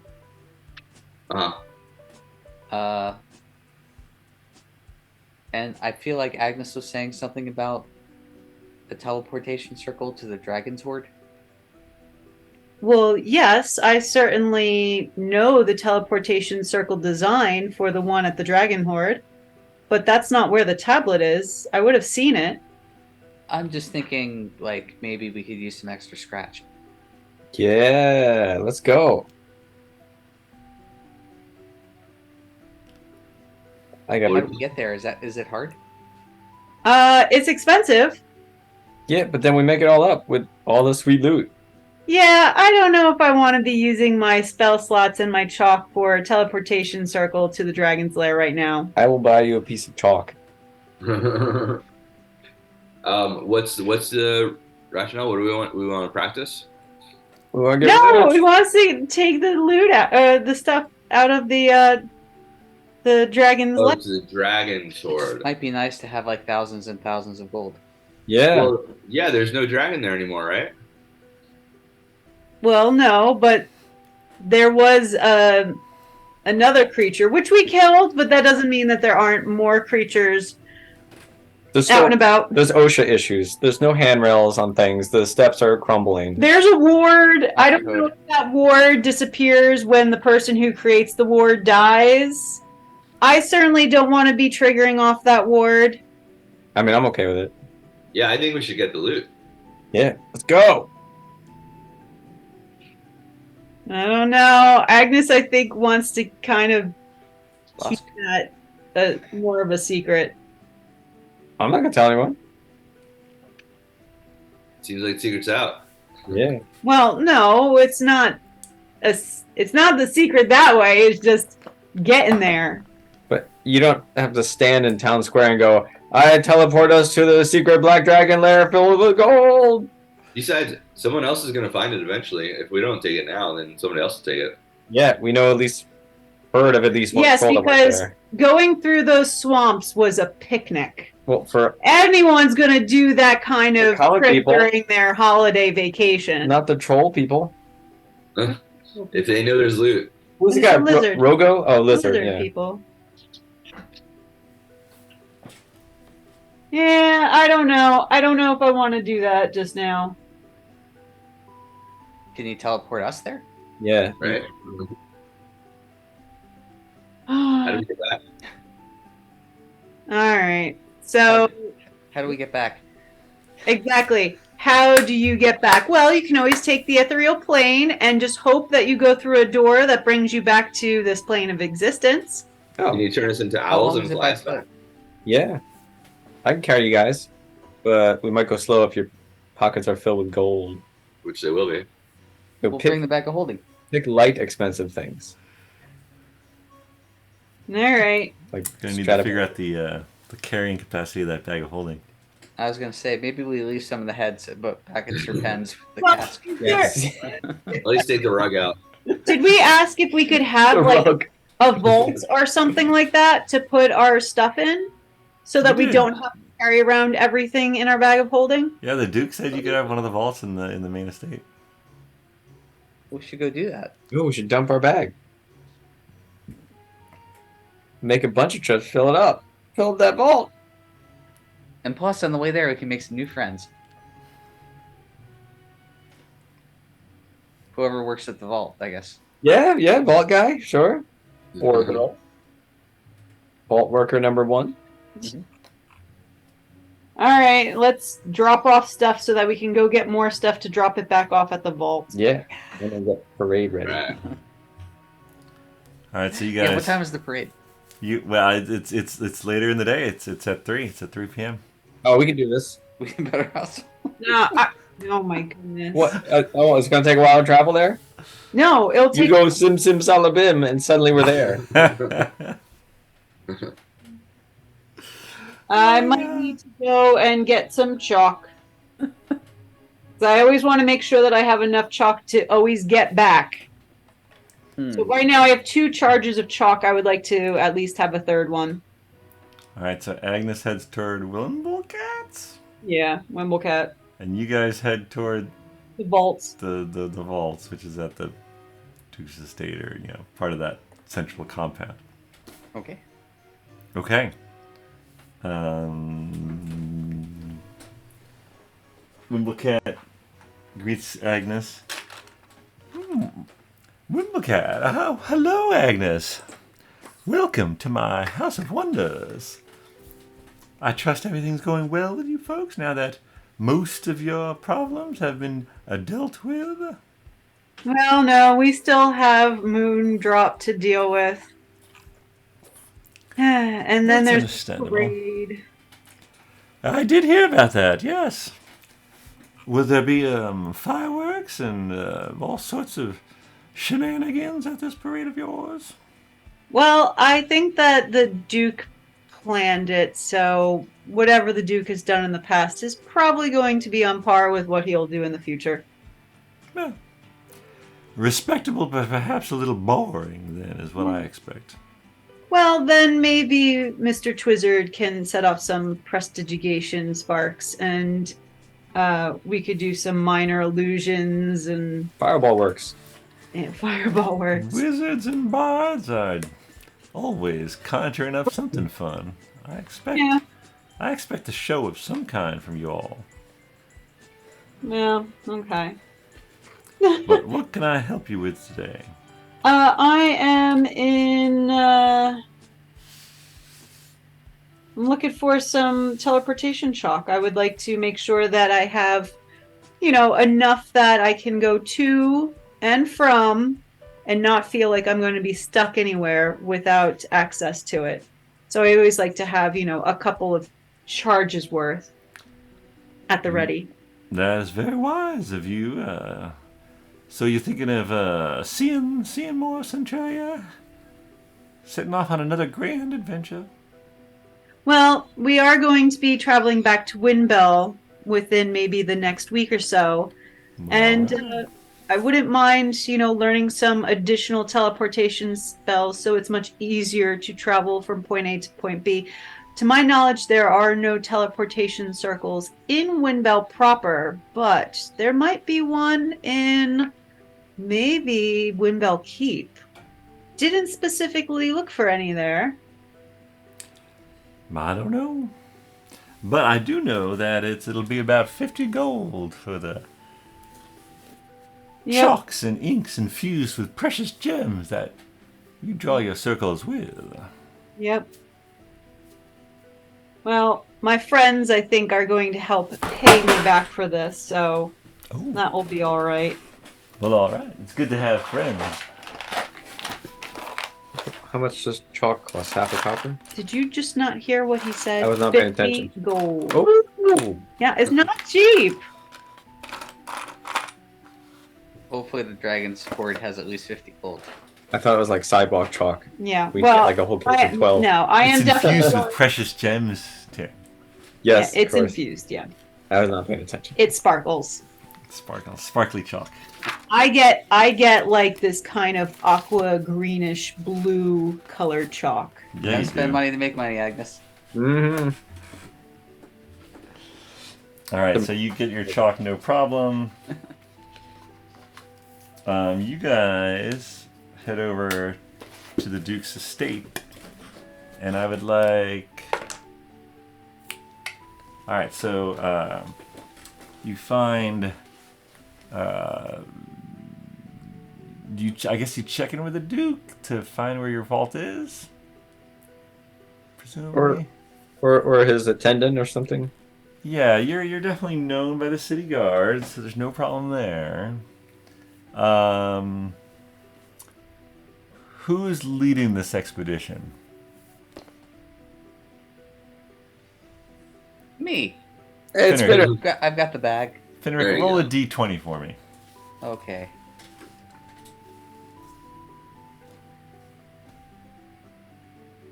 And I feel like Agnes was saying something about the teleportation circle to the dragon's horde. Well, yes, I certainly know the teleportation circle design for the one at the Dragon Horde, but that's not where the tablet is. I would have seen it. I'm just thinking, like, maybe we could use some extra scratch. Yeah, let's go. I got How do we get there? Is it hard? It's expensive. Yeah, but then we make it all up with all the sweet loot. Yeah, I don't know if I want to be using my spell slots and my chalk for a teleportation circle to the dragon's lair right now. I will buy you a piece of chalk. What's the rationale? What do we want? We want to practice? We want to get No, rich. we want to take the loot out, the stuff out of the dragon's Oh, lair. it's the dragon sword. Might be nice to have like thousands and thousands of gold. Yeah. Well, yeah, there's no dragon there anymore, right? Well, no, but there was another creature which we killed, but that doesn't mean that there aren't more creatures There's out and still, about. there's OSHA issues. There's no handrails on things. The steps are crumbling. There's a ward. I don't know if that ward disappears when the person who creates the ward dies. I certainly don't want to be triggering off that ward. I mean, I'm okay with it. Yeah, I think we should get the loot. Yeah, let's go. I don't know. Agnes, I think, wants to kind of keep that more of a secret. I'm not gonna tell anyone. Seems like the secret's out. Yeah. Well, no, it's not. It's not the secret that way. It's just getting there. But you don't have to stand in town square and go, I teleport us to the secret black dragon lair filled with gold. Besides, someone else is gonna find it eventually. If we don't take it now, then somebody else will take it. Yeah, we know at least heard of at least one Yes, troll that was because there. going through those swamps was a picnic. Well, for Anyone's going to do that kind The of common trip people. during their holiday vacation. not the troll people. If they know there's loot. Who's the It's guy? a lizard. Rogo? Oh, lizard. Lizard Yeah. people. Yeah, I don't know. I don't know if I want to do that just now. Can you teleport us there? Yeah. Right? How do we get back? All right. So, How do we get back? exactly. How do you get back? Well, you can always take the ethereal plane and just hope that you go through a door that brings you back to this plane of existence. Oh, Can you turn us into How owls long and is it fly by us back? foot? yeah. I can carry you guys, but we might go slow if your pockets are filled with gold. Which they will be. Go We'll pick, bring the bag of holding. pick light, expensive things. All right. Like Gonna need to strata- figure out the carrying capacity of that bag of holding. I was gonna say maybe we leave some of the heads, but packets or pens with the Well, cask. Yes. At least take the rug out. Did we ask if we could have like Rug. a vault or something like that to put our stuff in, so that We we did. don't have to carry around everything in our bag of holding? Yeah, the Duke said you could have one of the vaults in the main estate. We should go do that. Ooh, we should dump our bag. Make a bunch of trips, fill it up. Fill up that vault. And plus, on the way there, we can make some new friends. Whoever works at the vault, I guess. Yeah, yeah, vault guy, sure. Or girl. Vault worker number 1. All right, let's drop off stuff so that we can go get more stuff to drop it back off at the vault. Yeah. And then get parade ready. Right. All right, so you Yeah, what guys, time is the parade? it's later in the day. It's at 3. It's at 3 p.m. Oh, we can do this. We can better house. No, oh my goodness. What? Oh, it's gonna take a while to travel there. No, it'll You take. go sim sim salabim, and suddenly we're there. I might need to go and get some chalk. 'Cause I always want to make sure that I have enough chalk to always get back. So right now I have 2 charges of chalk. I would like to at least have a third one. All right, so Agnes heads toward Willenbullcats, Yeah, Wimblecat. and you guys head toward The vaults. the vaults, which is at the Duke's estate, or part of that central compound. Okay. Okay. Wimblecat greets Agnes. Wimblecat, oh, hello, Agnes. Welcome to my House of Wonders. I trust everything's going well with you folks now that most of your problems have been dealt with. Well, no, we still have Moondrop to deal with. And then That's there's understandable. Parade. I did hear about that, yes. Will there be fireworks? fireworks and all sorts of shenanigans at this parade of yours? Well, I think that the Duke planned it, so whatever the Duke has done in the past is probably going to be on par with what he'll do in the future. Well, respectable, but perhaps a little boring, then, is what I expect. Well, then maybe Mr. Twizzard can set off some prestidigitation sparks, and we could do some minor illusions and Fireball works. fireball works. Wizards and bards are always conjuring up something fun. I expect a show of some kind from you all. Yeah, okay. But what can I help you with today? I am in. I'm looking for some teleportation chalk. I would like to make sure that I have, enough that I can go to and from and not feel like I'm going to be stuck anywhere without access to it. So I always like to have, a couple of charges worth at the ready. That is very wise of you. So you're thinking of seeing more Centralia? Setting off on another grand adventure? Well, we are going to be traveling back to Windbell within maybe the next week or so. And I wouldn't mind, learning some additional teleportation spells so it's much easier to travel from point A to point B. To my knowledge, there are no teleportation circles in Windbell proper, but there might be one in maybe Windbell Keep. Didn't specifically look for any there. I don't know. But I do know that it'll be about 50 gold for the chalks and inks infused with precious gems that you draw your circles with. Yep. Well, my friends, I think, are going to help pay me back for this, so that will be all right. Well, all right. It's good to have friends. How much does chalk cost? Half a copper? Did you just not hear what he said? I was not paying 50 attention. gold. Oh! Yeah, it's not cheap. Hopefully the dragon's sword has at least 50 gold. I thought it was like sidewalk chalk. Yeah, We well, get like a whole case of 12. No, I am It's definitely. infused with precious gems, Tim. Yes, Yeah, it's of course. infused. Yeah, I was not paying attention. it sparkles. Sparkly chalk. I get like this kind of aqua greenish blue colored chalk. Yeah, Don't you spend do. money to make money, Agnes. Mm-hmm. All right, so you get your chalk, no problem. You guys head over to the Duke's estate, and I would like. All right, so you find. I guess you check in with the Duke to find where your vault is. Presumably. Or his attendant or something. Yeah, you're definitely known by the city guards, so there's no problem there. Who's leading this expedition? Me. It's Finric. been I've got the bag. There Finric, you roll go. a d20 for me. Okay.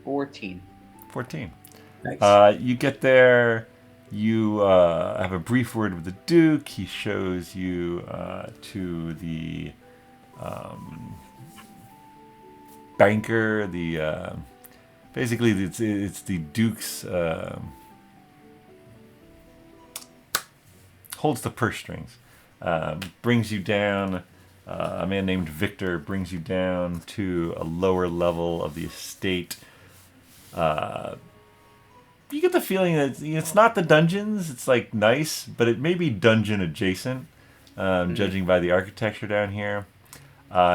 14. 14. nice. You get there. You have a brief word with the Duke. He shows you to the banker. The basically it's the Duke's holds the purse strings. Brings you down. A man named Victor brings you down to a lower level of the estate. You get the feeling that it's not the dungeons. It's like nice, but it may be dungeon adjacent, judging by the architecture down here.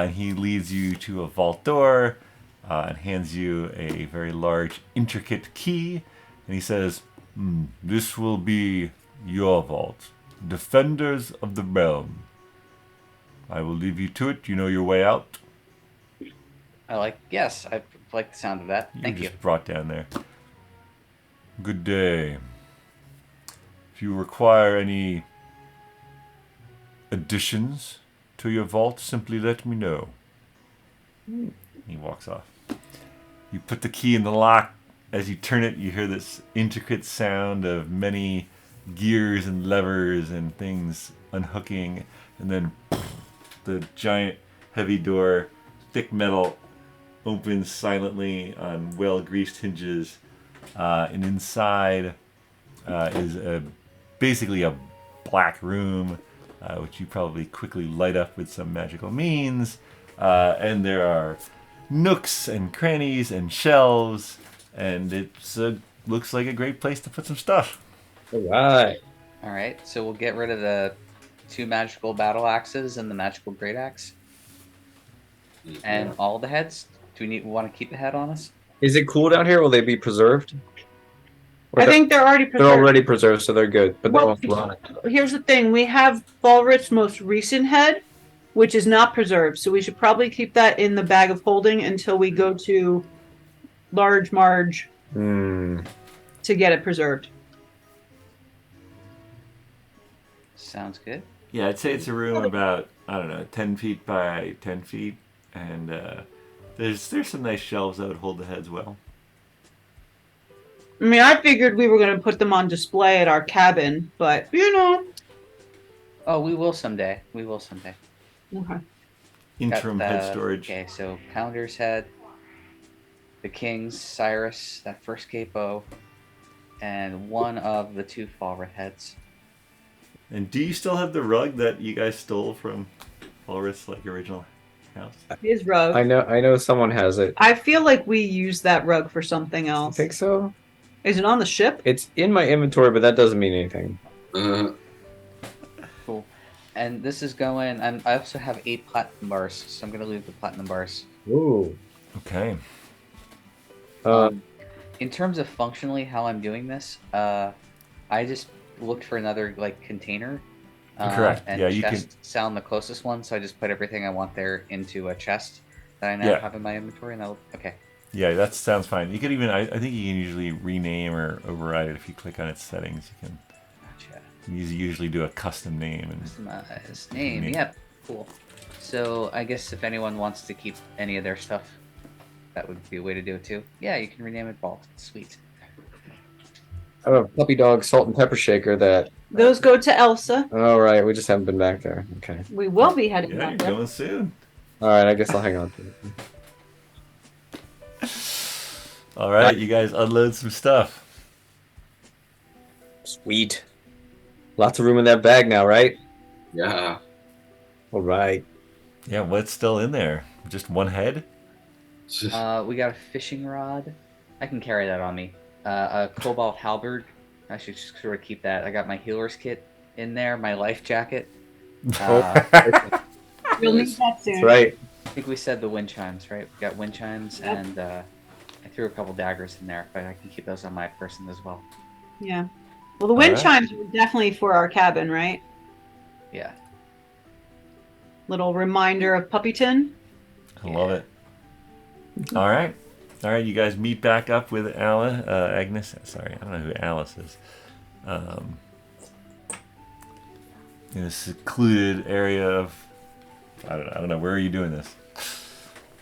He leads you to a vault door and hands you a very large, intricate key. And he says, "This will be your vault. Defenders of the realm. I will leave you to it. You know your way out." Yes, I like the sound of that. Thank you. Just brought down there. Good day. If you require any additions to your vault, simply let me know. He walks off. You put the key in the lock. As you turn it, you hear this intricate sound of many gears and levers and things unhooking, and then the giant heavy door, thick metal, opens silently on well-greased hinges, and inside is basically a black room, which you probably quickly light up with some magical means, and there are nooks and crannies and shelves, and it looks like a great place to put some stuff. All right. All right, so we'll get rid of the 2 magical battle axes and the magical great axe, and all the heads. Do we want to keep the head on us? Is it cool down here? Will they be preserved? Or I think they're already preserved. they're already preserved, so they're good. But Well, they won't rot. Here's the thing. We have Falrich's most recent head, which is not preserved. So we should probably keep that in the bag of holding until we go to Large Marge to get it preserved. Sounds good. Yeah, I'd say it's a room about, 10 feet by 10 feet, and there's some nice shelves that would hold the heads well. I mean, I figured we were going to put them on display at our cabin, but, Oh, we will someday. Okay. Interim Got head storage. Okay, so Calendar's head, the King's, Cyrus, that first capo, and one of the 2 Falrith heads. And do you still have the rug that you guys stole from Ulrich's original house? His rug. I know someone has it. I feel like we used that rug for something I else. think so. Is it on the ship? It's in my inventory, but that doesn't mean anything. Cool. And this is going. I also have 8 platinum bars, so I'm gonna leave the platinum bars. Ooh. Okay. In terms of functionally how I'm doing this, I just looked for another container. Correct. And Yeah, you chest can. sound the closest one, so I just put everything I want there into a chest that I now have in my inventory. And okay. Yeah, that sounds fine. You could even, I think you can usually rename or override it if you click on its settings. Gotcha. You usually do a custom name. And Customize name. Yep. Cool. So I guess if anyone wants to keep any of their stuff, that would be a way to do it too. Yeah, you can rename it Vault. Sweet. I have a puppy dog salt and pepper shaker that. Those go to Elsa. All right, we just haven't been back there. Okay. We will be heading yeah, back you're there. going soon. All right, I guess I'll hang on to it. All right, you guys unload some stuff. Sweet. Lots of room in that bag now, right? Yeah. All right. Yeah, what's still in there? Just one head? We got a fishing rod. I can carry that on me. A cobalt halberd. I should just sort of keep that. I got my healer's kit in there. My life jacket. You'll need that soon. That's right. I think we said the wind chimes, right? We got wind chimes, Yep. and I threw a couple daggers in there, but I can keep those on my person as well. Yeah. Well, the wind Alright. chimes were definitely for our cabin, right? Yeah. Little reminder of Puppyton. I love it. All right. All right, you guys meet back up with Agnes. Sorry, I don't know who Alice is. In a secluded area of, I don't know. Where are you doing this?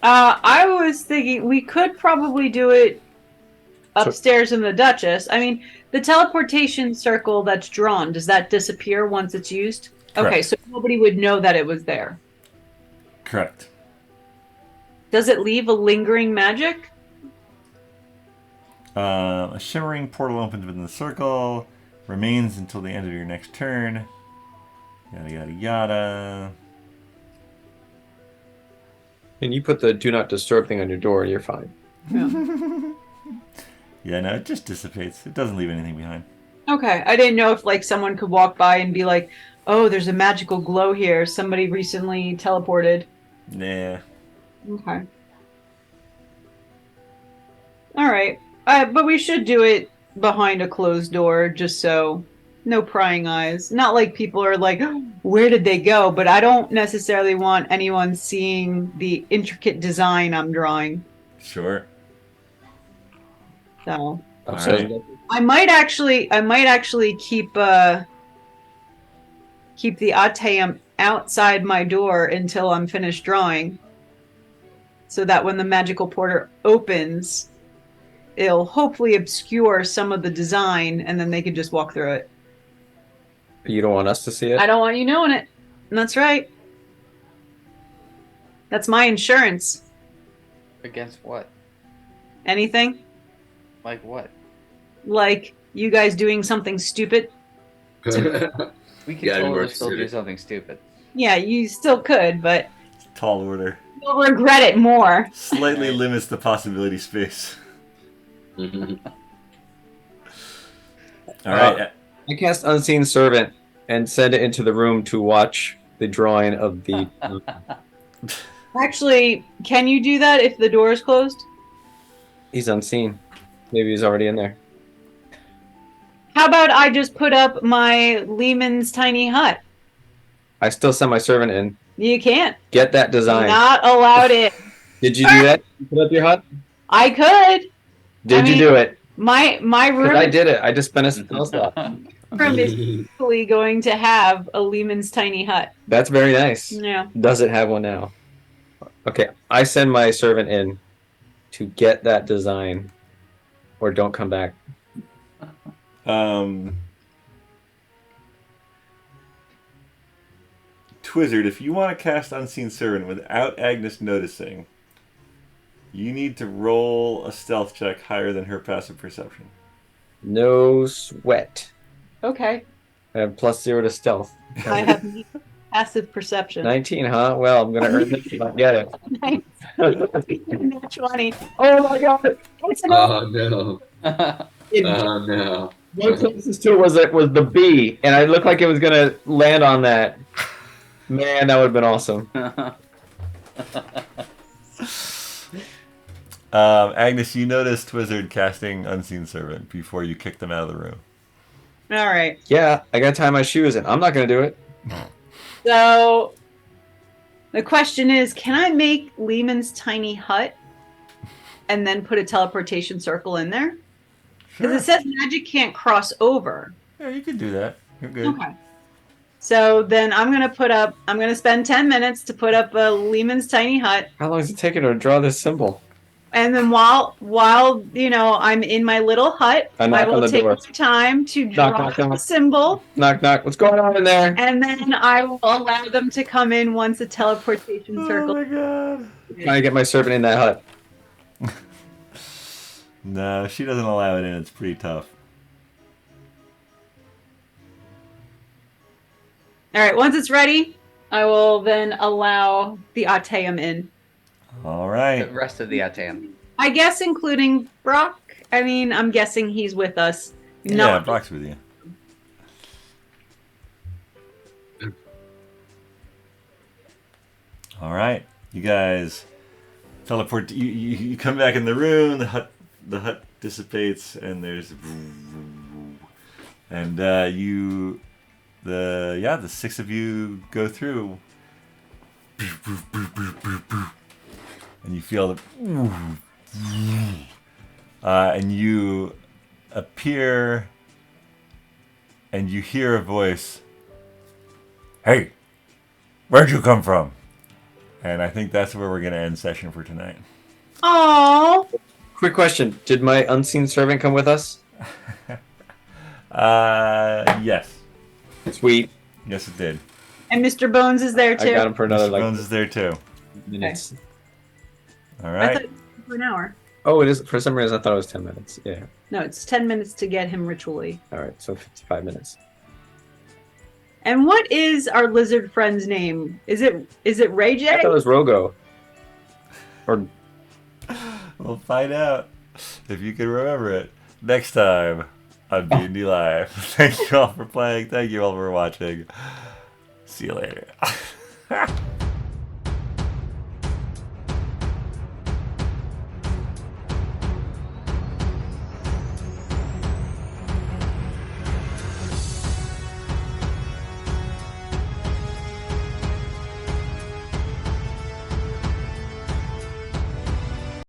I was thinking we could probably do it upstairs in the Duchess. I mean, the teleportation circle that's drawn, does that disappear once it's used? Okay, Correct. so nobody would know that it was there. Correct. Does it leave a lingering magic? A shimmering portal opens within the circle, remains until the end of your next turn. Yada yada yada. And you put the do not disturb thing on your door, you're fine. Yeah, no, it just dissipates. It doesn't leave anything behind. Okay, I didn't know if someone could walk by and be like, "Oh, there's a magical glow here. Somebody recently teleported." Nah. Okay. All right. But we should do it behind a closed door, just so no prying eyes. Not like people are like, "Oh, where did they go?" But I don't necessarily want anyone seeing the intricate design I'm drawing. Sure. So All So- right. I might actually keep the Ateum outside my door until I'm finished drawing, so that when the magical portal opens, it'll hopefully obscure some of the design, and then they can just walk through it. You don't want us to see it? I don't want you knowing it. And that's right. That's my insurance. Against what? Anything? Like what? Like you guys doing something stupid? We could Yeah, totally we're still do stupid. something stupid. Yeah, you still could, but Tall order. you'll regret it more. Slightly limits the possibility space. Mhm. All right. I cast Unseen Servant and send it into the room to watch the drawing of the. Actually, can you do that if the door is closed? He's unseen. Maybe he's already in there. How about I just put up my Lehman's tiny hut? I still send my servant in. You can't. Get that design. Not allowed in. Did you do that? You put up your hut? I could. Did you mean, do it? My 'Cause room I did it. I just spent a spell slot. is probably going to have a Lehman's tiny hut. That's very nice. Yeah. Does it have one now? Okay, I send my servant in to get that design, or don't come back. Twizzard, if you want to cast Unseen Servant without Agnes noticing, you need to roll a stealth check higher than her passive perception. No sweat. Okay. I have +0 to stealth. I have passive perception. 19, huh? Well, I'm gonna earn this if I get it. Nat 20. Oh my god. It's an Oh no! Oh no! One closest to it was the B, and I looked like it was gonna land on that. Man, that would have been awesome. Agnes, you noticed Twizzard casting Unseen Servant before you kicked them out of the room. All right. Yeah, I gotta tie my shoes, and I'm not gonna do it. So the question is, can I make Lehman's tiny hut and then put a teleportation circle in there? Because it says magic can't cross over. Yeah, you could do that. You're good. Okay. So then I'm gonna spend 10 minutes to put up a Lehman's tiny hut. How long is it taking to draw this symbol? And then while I'm in my little hut, I knock I on will the take door. my time to draw Knock, knock. the symbol, Knock, knock. What's going on in there? and then I will allow them to come in once the teleportation Oh circle. my god. Trying to get my servant in that hut. No, she doesn't allow it in. It's pretty tough. All right, once it's ready, I will then allow the Ateum in. All The right. rest of the Atam. I guess including Brock. I mean, I'm guessing he's with us. Yeah, Not Brock's with you. All right, you guys teleport. You come back in the room. The hut dissipates, and there's and the six of you go through, and you feel the and you appear, and you hear a voice. Hey, where'd you come from? And I think that's where we're going to end session for tonight. Oh, Quick question. Did my unseen servant come with us? Yes. Sweet. Yes, it did. and Mr. Bones is there too. I got him for another Mr. Bones is there too. minutes. All I right. thought it was for an hour. Oh, it is. For some reason, I thought it was 10 minutes. Yeah. No, it's 10 minutes to get him ritually. All right. So 55 minutes. And what is our lizard friend's name? Is it Ray J? I thought it was Rogo. Or We'll find out if you can remember it next time on BND Live. Thank you all for playing. Thank you all for watching. See you later.